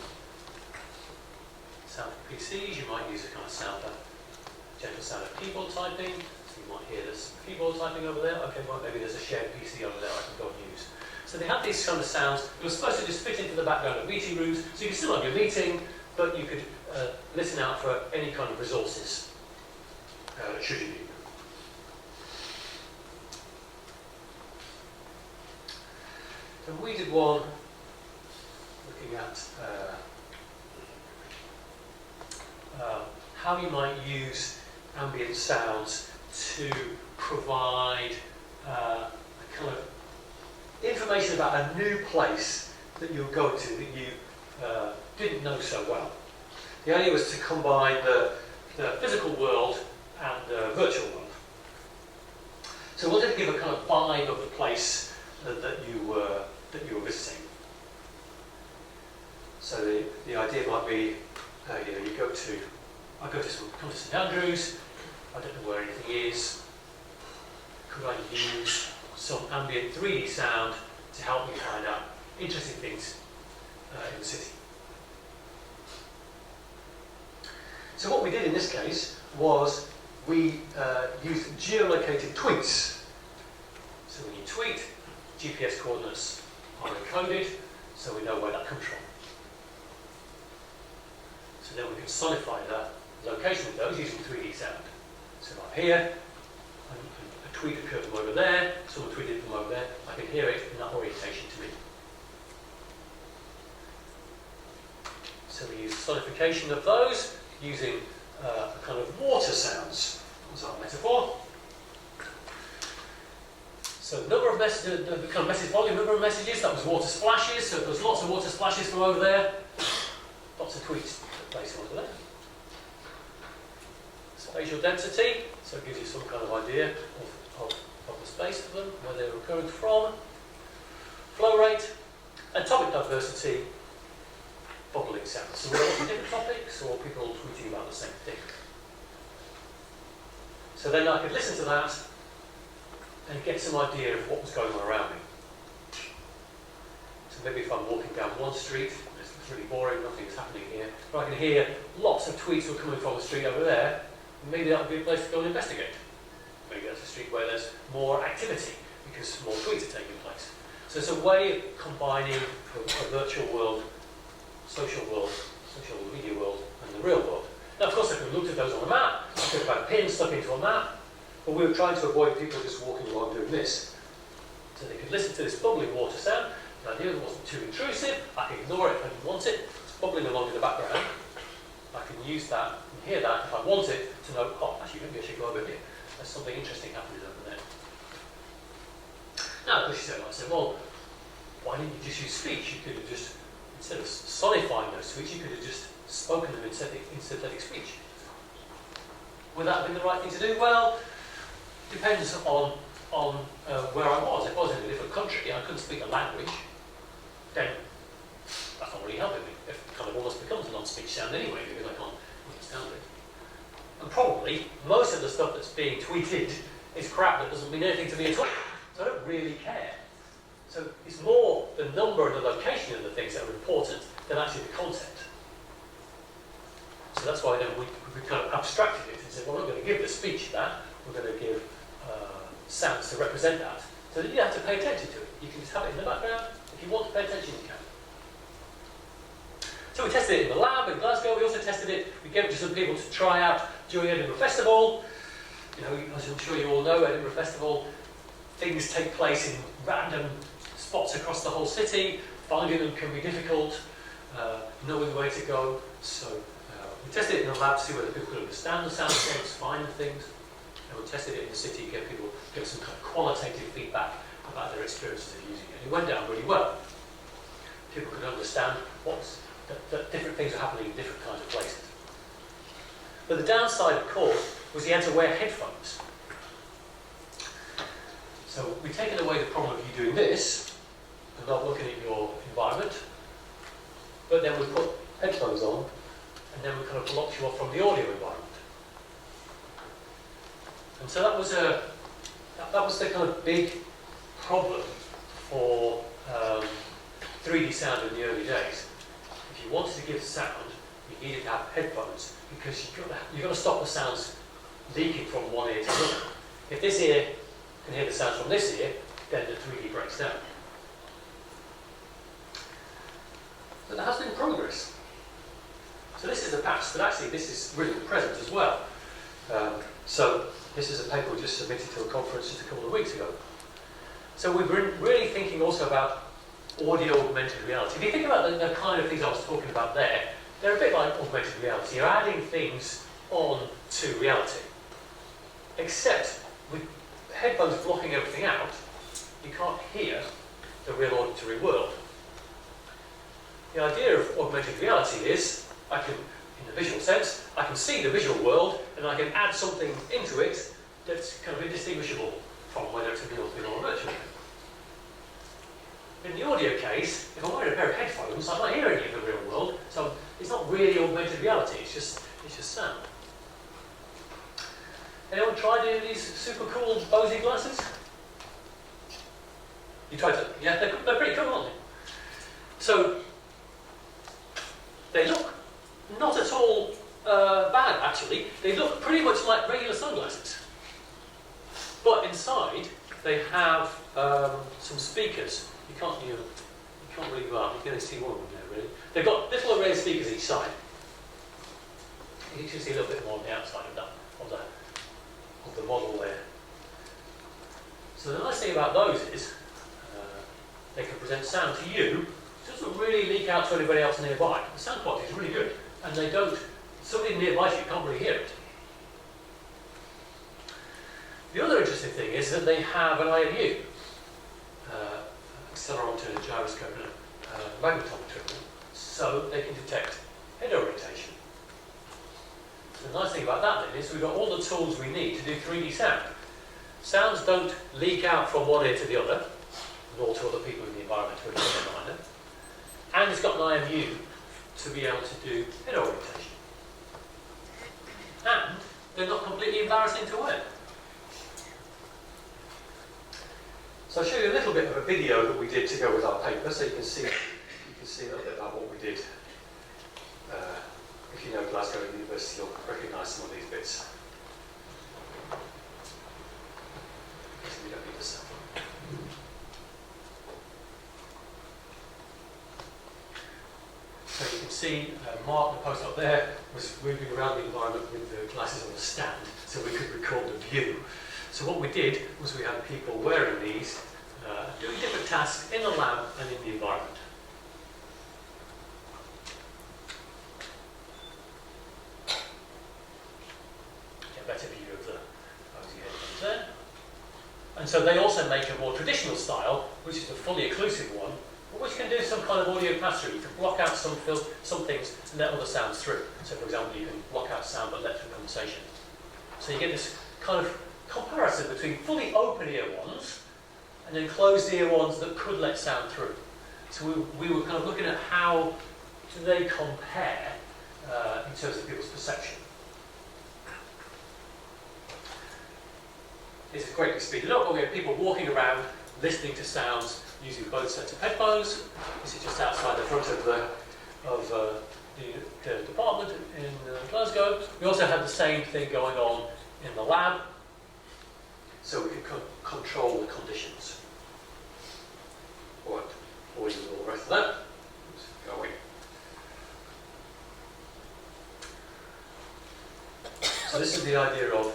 Sound for PCs, you might use a kind of sound, a gentle sound of keyboard typing. So you might hear there's some keyboard typing over there. Okay, well, maybe there's a shared PC over there I can go and use. So they had these kind of sounds that were supposed to just fit into the background of meeting rooms. So you can still have your meeting, but you could listen out for any kind of resources should you need them. So we did one looking at how you might use ambient sounds to provide a kind of information about a new place that you'll go to that you didn't know so well. The idea was to combine the physical world and the virtual world. So we wanted to give a kind of vibe of the place that you were visiting. So the idea might be, you go to, come to St Andrews. I don't know where anything is. Could I use some ambient 3D sound to help me find out interesting things in the city. So what we did in this case was we used geolocated tweets. So when you tweet, GPS coordinates are encoded, so we know where that comes from. So then we can sonify the location of those using 3D sound. So I'm here, a tweet occurred from over there, someone tweeted from over there, I can hear it in that orientation to me. So we use sonification of those using a kind of water sounds, was our metaphor. So the number of messages, the kind of message volume, number of messages, that was water splashes, so there's lots of water splashes from over there, lots of tweets took place over there. Spatial density, so it gives you some kind of idea of the space of them, where they're occurring from. Flow rate, and topic diversity, bubbling sounds. So we're looking at different topics, or people tweeting about the same thing. So then I could listen to that and get some idea of what was going on around me. So maybe if I'm walking down one street, it's really boring, nothing's happening here, but I can hear lots of tweets were coming from the street over there, maybe that would be a place to go and investigate. Maybe that's a street where there's more activity because more tweets are taking place. So it's a way of combining a virtual world, social media world, and the real world. Now, of course, if we looked at those on a map, I could have had a pin stuck into a map, but we were trying to avoid people just walking along doing this. So they could listen to this bubbling water sound. The idea wasn't too intrusive. I can ignore it if I didn't want it. It's bubbling along in the background. I can use that and hear that if I want it to know, oh, actually, maybe I should go over here. There's something interesting happening over there. Now, I said, well, why didn't you just use speech? You could have just, instead of sonifying those tweets, you could have just spoken them in synthetic speech. Would that have been the right thing to do? Well, depends on where I was. If I was in a different country, I couldn't speak a language, then that's not really helping me. It kind of almost becomes a non-speech sound anyway, because I can't understand it. And probably, most of the stuff that's being tweeted is crap that doesn't mean anything to me at all. So I don't really care. So it's more the number and the location of the things that are important than actually the content. So that's why then we kind of abstracted it and said, well, we're not going to give the speech that, we're going to give sounds to represent that. So that you don't have to pay attention to it. You can just have it in the background. If you want to pay attention, you can. So we tested it in the lab in Glasgow. We also tested it, we gave it to some people to try out during Edinburgh Festival. You know, as I'm sure you all know, Edinburgh Festival, things take place in random spots across the whole city. Finding them can be difficult, knowing where to go. So we tested it in the lab to see whether people could understand the soundscapes, find things. And we tested it in the city, give some kind of qualitative feedback about their experiences of using it. It went down really well. People could understand that different things are happening in different kinds of places. But the downside, of course, was you had to wear headphones. So we've taken away the problem of you doing this and not looking at your environment, but then we put headphones on, and then we kind of blocked you off from the audio environment. And so that was the kind of big problem for 3D sound in the early days. If you wanted to give sound, you needed to have headphones because you've got to stop the sounds leaking from one ear to another. If this ear can hear the sounds from this ear, then the 3D breaks down. But there has been progress. So this is the past, but actually this is really the present as well. So this is a paper we just submitted to a conference just a couple of weeks ago. So we've been really thinking also about audio augmented reality. If you think about the kind of things I was talking about there, they're a bit like augmented reality. You're adding things on to reality. Except with headphones blocking everything out, you can't hear the real auditory world. The idea of augmented reality is, I can, in the visual sense, I can see the visual world and I can add something into it that's kind of indistinguishable from whether it's a real thing or a virtual thing. In the audio case, if I'm wearing a pair of headphones, I'm not hearing any of the real world, so it's not really augmented reality, it's just sound. Anyone tried any of these super cool Bose glasses? You try to, yeah, they're pretty cool, aren't they? So, they look not at all bad, actually. They look pretty much like regular sunglasses. But inside, they have some speakers. You can't really go out. You can only see one of them there, really. They've got little array of speakers each side. You can see a little bit more on the outside of the model there. So the nice thing about those is they can present sound to you. It doesn't really leak out to anybody else nearby. The sound quality is really good, and they don't. Somebody nearby you can't really hear it. The other interesting thing is that they have an IMU, accelerometer and a gyroscope and a magnetometer, so they can detect head orientation. So the nice thing about that then is we've got all the tools we need to do 3D sound. Sounds don't leak out from one ear to the other, nor to other people in the environment who are doing behind them. And it's got an IMU to be able to do head orientation. And they're not completely embarrassing to wear. So I'll show you a little bit of a video that we did to go with our paper, so you can see a little bit about what we did. If you know Glasgow University, you'll recognise some of these bits. We don't need the sound. So you can see Mark, the postdoc there, was moving around the environment with the glasses on the stand, so we could record the view. So what we did was we had people wearing these, doing different tasks in the lab and in the environment. Get a better view of the Earcons there. And so they also make a more traditional style, which is a fully occlusive one, which can do some kind of audio pass-through. You can block out some things and let other sounds through. So for example, you can block out sound but let through conversation. So you get this kind of comparison between fully open ear ones and then closed ear ones that could let sound through. So we were kind of looking at how do they compare in terms of people's perception. This is greatly speeded up, but we have people walking around listening to sounds using both sets of headphones. This is just outside the front of the department in Glasgow. We also had the same thing going on in the lab, so we could control the conditions. What? Or use all the rest of that. Oops, go away. So this is the idea of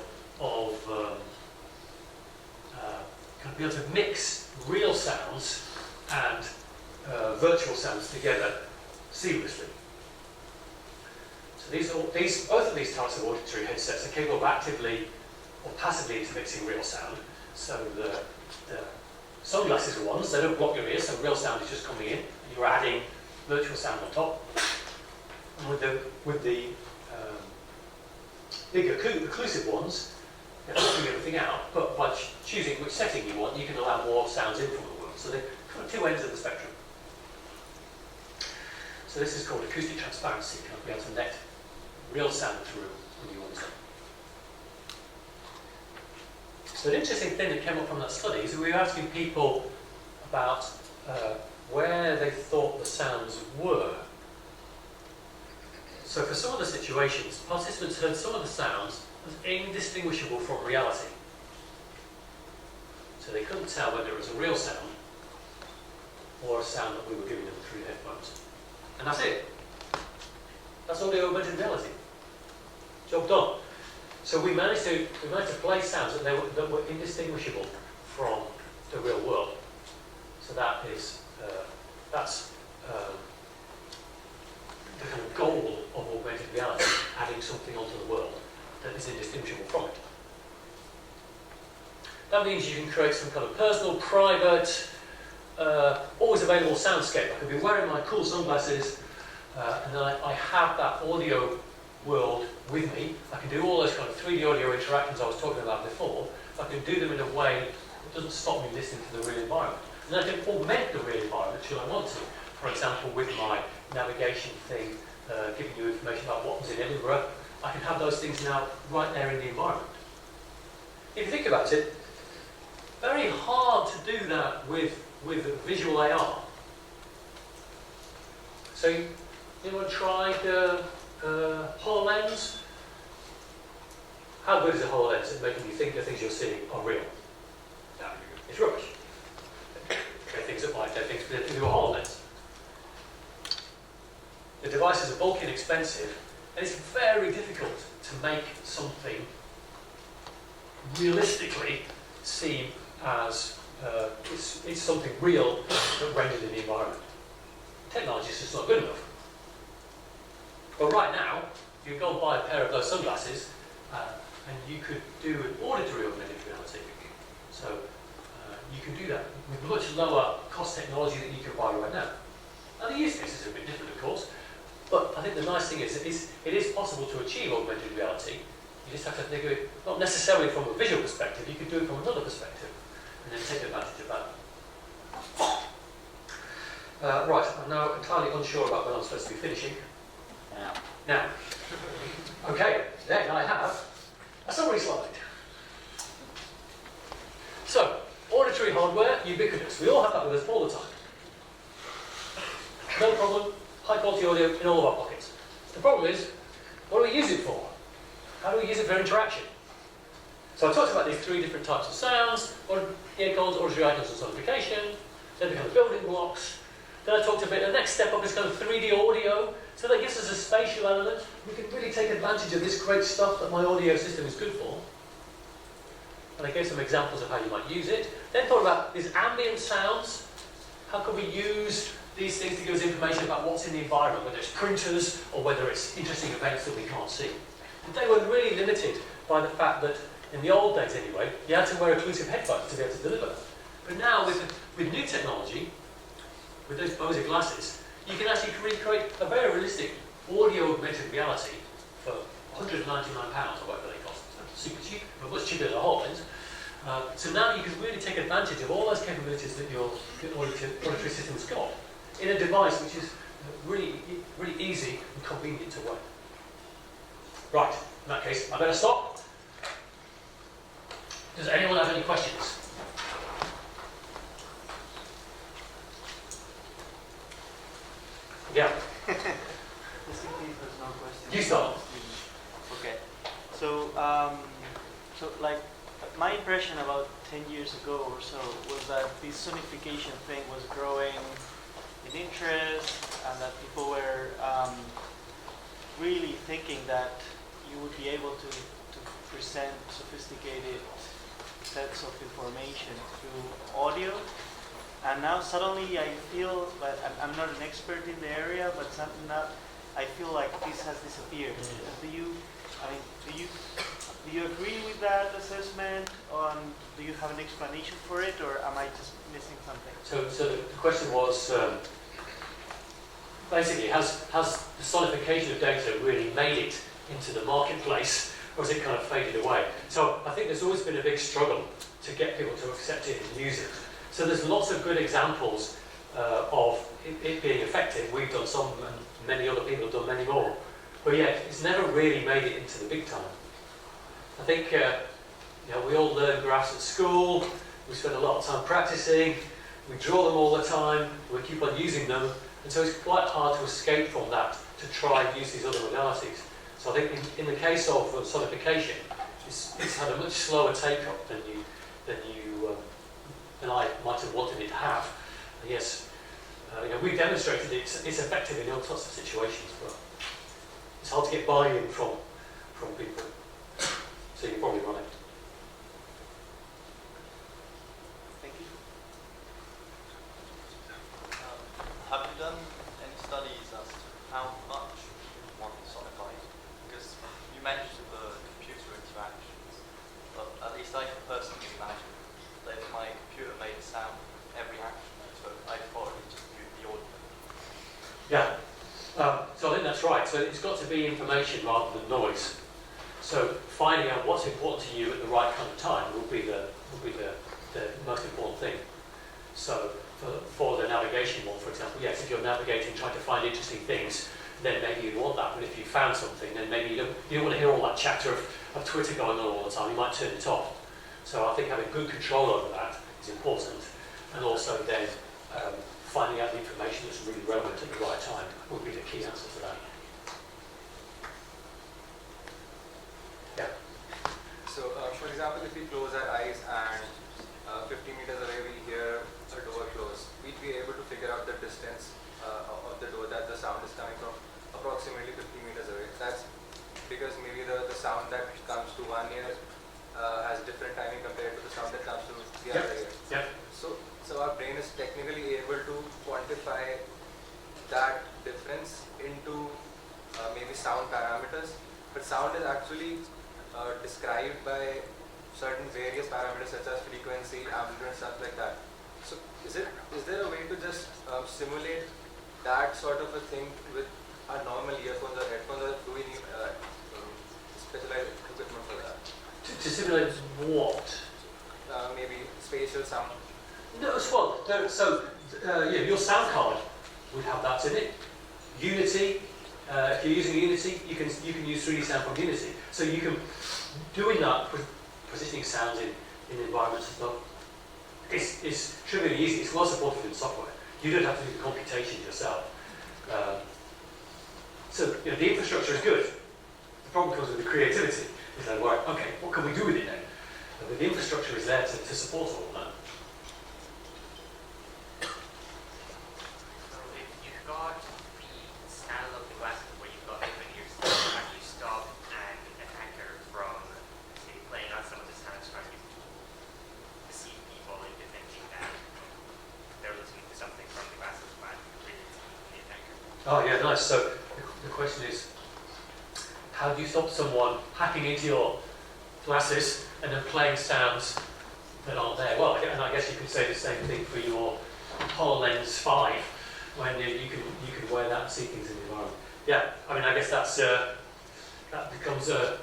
kind of be able to mix real sounds and virtual sounds together seamlessly. So both of these types of auditory headsets are capable of actively or passively intermixing real sound. So the sunglasses are ones, they don't block your ears, so real sound is just coming in, and you're adding virtual sound on top. And with the bigger occlusive ones, they're blocking everything out, but by choosing which setting you want, you can allow more sounds in from the world. So they're kind of two ends of the spectrum. So this is called acoustic transparency. You can be able to let real sound through when you want to. So an interesting thing that came up from that study is we were asking people about where they thought the sounds were. So for some of the situations, participants heard some of the sounds as indistinguishable from reality. So they couldn't tell whether it was a real sound or a sound that we were giving them through headphones. And that's it. That's audio augmented reality. Job done. So we managed to play sounds that were indistinguishable from the real world. So that's the kind of goal of augmented reality, adding something onto the world that is indistinguishable from it. That means you can create some kind of personal, private, always available soundscape. I could be wearing my cool sunglasses, and then I have that audio world with me. I can do all those kind of 3D audio interactions I was talking about before. I can do them in a way that doesn't stop me listening to the real environment. And I can augment the real environment should I want to. For example, with my navigation thing, giving you information about what was in Edinburgh, I can have those things now right there in the environment. If you think about it, very hard to do that with with visual AR. So, anyone tried HoloLens? How good is a HoloLens at making you think the things you're seeing are real? No, it's rubbish. They're things that might, they're things through a HoloLens. The devices are bulky and expensive, and it's very difficult to make something realistically seem as it's something real but rendered in the environment. Technology is just not good enough. But right now, you can go and buy a pair of those sunglasses and you could do an auditory augmented reality. So you can do that with much lower cost technology than you can buy right now. Now the use cases are a bit different, of course, but I think the nice thing is it is possible to achieve augmented reality. You just have to think of it not necessarily from a visual perspective, you can do it from another perspective and then take advantage of that. Right, I'm now entirely unsure about when I'm supposed to be finishing. Now, okay, then I have a summary slide. So, auditory hardware, ubiquitous. We all have that with us all the time. No problem, high quality audio in all of our pockets. The problem is, what do we use it for? How do we use it for interaction? So I talked about these three different types of sounds, Earcons, auditory icons and sonification, then become the building blocks. Then I talked a bit, the next step up is kind of 3D audio, so that gives us a spatial element. We can really take advantage of this great stuff that my audio system is good for. And I gave some examples of how you might use it. Then thought about these ambient sounds. How can we use these things to give us information about what's in the environment, whether it's printers or whether it's interesting events that we can't see. And they were really limited by the fact that, in the old days anyway, you had to wear occlusive headphones to be able to deliver that. But now, with new technology, with those Bose glasses, you can actually recreate a very realistic audio augmented reality for £199 or whatever they cost. It's super cheap, but much cheaper than a HoloLens. So now you can really take advantage of all those capabilities that your auditory system has got in a device which is really, really easy and convenient to wear. Right, in that case, I better stop. Does anyone have any questions? Yeah. Just in case there's no questions. You start. Okay. So, like, my impression about 10 years ago or so was that this sonification thing was growing in interest, and that people were really thinking that you would be able to present sophisticated sets of information through audio. And now suddenly I feel, but I'm not an expert in the area, but I feel like this has disappeared. Do you agree with that assessment? Do you have an explanation for it, or am I just missing something? So the question was, basically, has the sonification of data really made it into the marketplace, or has it kind of faded away? So I think there's always been a big struggle to get people to accept it and use it. So there's lots of good examples of it being effective. We've done some, and many other people have done many more. But yet, it's never really made it into the big time. I think we all learn graphs at school. We spend a lot of time practicing. We draw them all the time. We keep on using them, and so it's quite hard to escape from that to try and use these other modalities. So I think in the case of sonification, it's had a much slower take-up than I might have wanted it to have. And yes, we've demonstrated it's effective in all sorts of situations, but it's hard to get buy-in from people. So you're probably right. Thank you. Have you done any studies as to how much one sonifies? Because you mentioned the computer interactions, but at least I can personally imagine that if my computer made a sound every action I took, I'd probably just mute the audio. Yeah. So I think that's right. So it's got to be information rather than noise. So finding out what's important to you at the right kind of time will be the most important thing. So for the navigation one, for example, yes, if you're navigating, trying to find interesting things, then maybe you want that. But if you found something, then maybe you don't want to hear all that chatter of Twitter going on all the time. You might turn it off. So I think having good control over that is important. and also then finding out the information that's really relevant at the right time would be the key answer to that. Yeah. So, for example, if we close our eyes and 50 meters away we hear a door close, we'd be able to figure out the distance of the door that the sound is coming from, approximately 50 meters away. That's because maybe the sound that comes to one ear has different timing compared to the sound that comes to the other ear. Yeah. So our brain is technically able to quantify that difference into maybe sound parameters, but sound is actually described by certain various parameters such as frequency, amplitude, and stuff like that. So is there a way to just simulate that sort of a thing with our normal earphones or headphones, or do we need specialized equipment for that? To simulate what? Maybe spatial sound. No, well, yeah, your sound card would have that in it. Unity, if you're using Unity, you can use 3D sound from Unity. So you can doing that, positioning sounds in environments as well. It's trivially easy. It's well supported in software. You don't have to do the computation yourself. So you know, the infrastructure is good. The problem comes with the creativity. It's like, right, okay, what can we do with it now? The infrastructure is there to support all of that. So if you've got the style of the glasses where you've got different ears and you stop an attacker from, say, playing out some of the sounds trying to deceive people into thinking that they're listening to something from the glasses but really it's the attacker. Oh yeah, nice. So the question is, how do you stop someone hacking into your glasses and then playing sounds that aren't there? Well, and I guess you could say the same thing for your HoloLens 5, when you can wear that and see things in the environment. Yeah, I mean, I guess that becomes a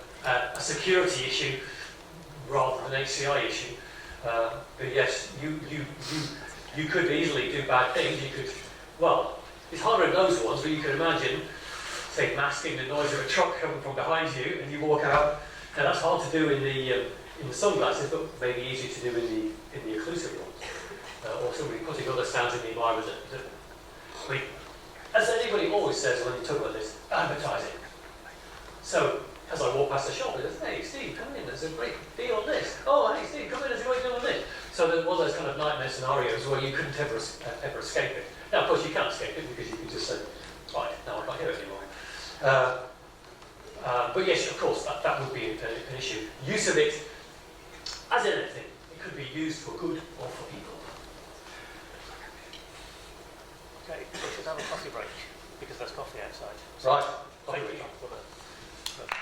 security issue rather than an HCI issue. But yes, you could easily do bad things. You could, well, it's harder in those ones, but you can imagine, say, masking the noise of a truck coming from behind you, and you walk out. Now that's hard to do in the sunglasses, but maybe easier to do in the occlusive ones, or somebody putting other sounds in the environment. I mean, as anybody always says when you talk about this, advertising. So as I walk past the shop, it says, "Hey Steve, come in. There's a great deal on this. Oh, hey Steve, come in. There's a great deal on this." So there's one of those kind of nightmare scenarios where you couldn't ever escape it. Now, of course, you can't escape it because you can just say, "Right, now I can't hear it anymore." But yes, of course, that would be an issue. Use of it, as in anything, it could be used for good or for evil. Okay, we should have a coffee break because there's coffee outside. Right. Thank you for the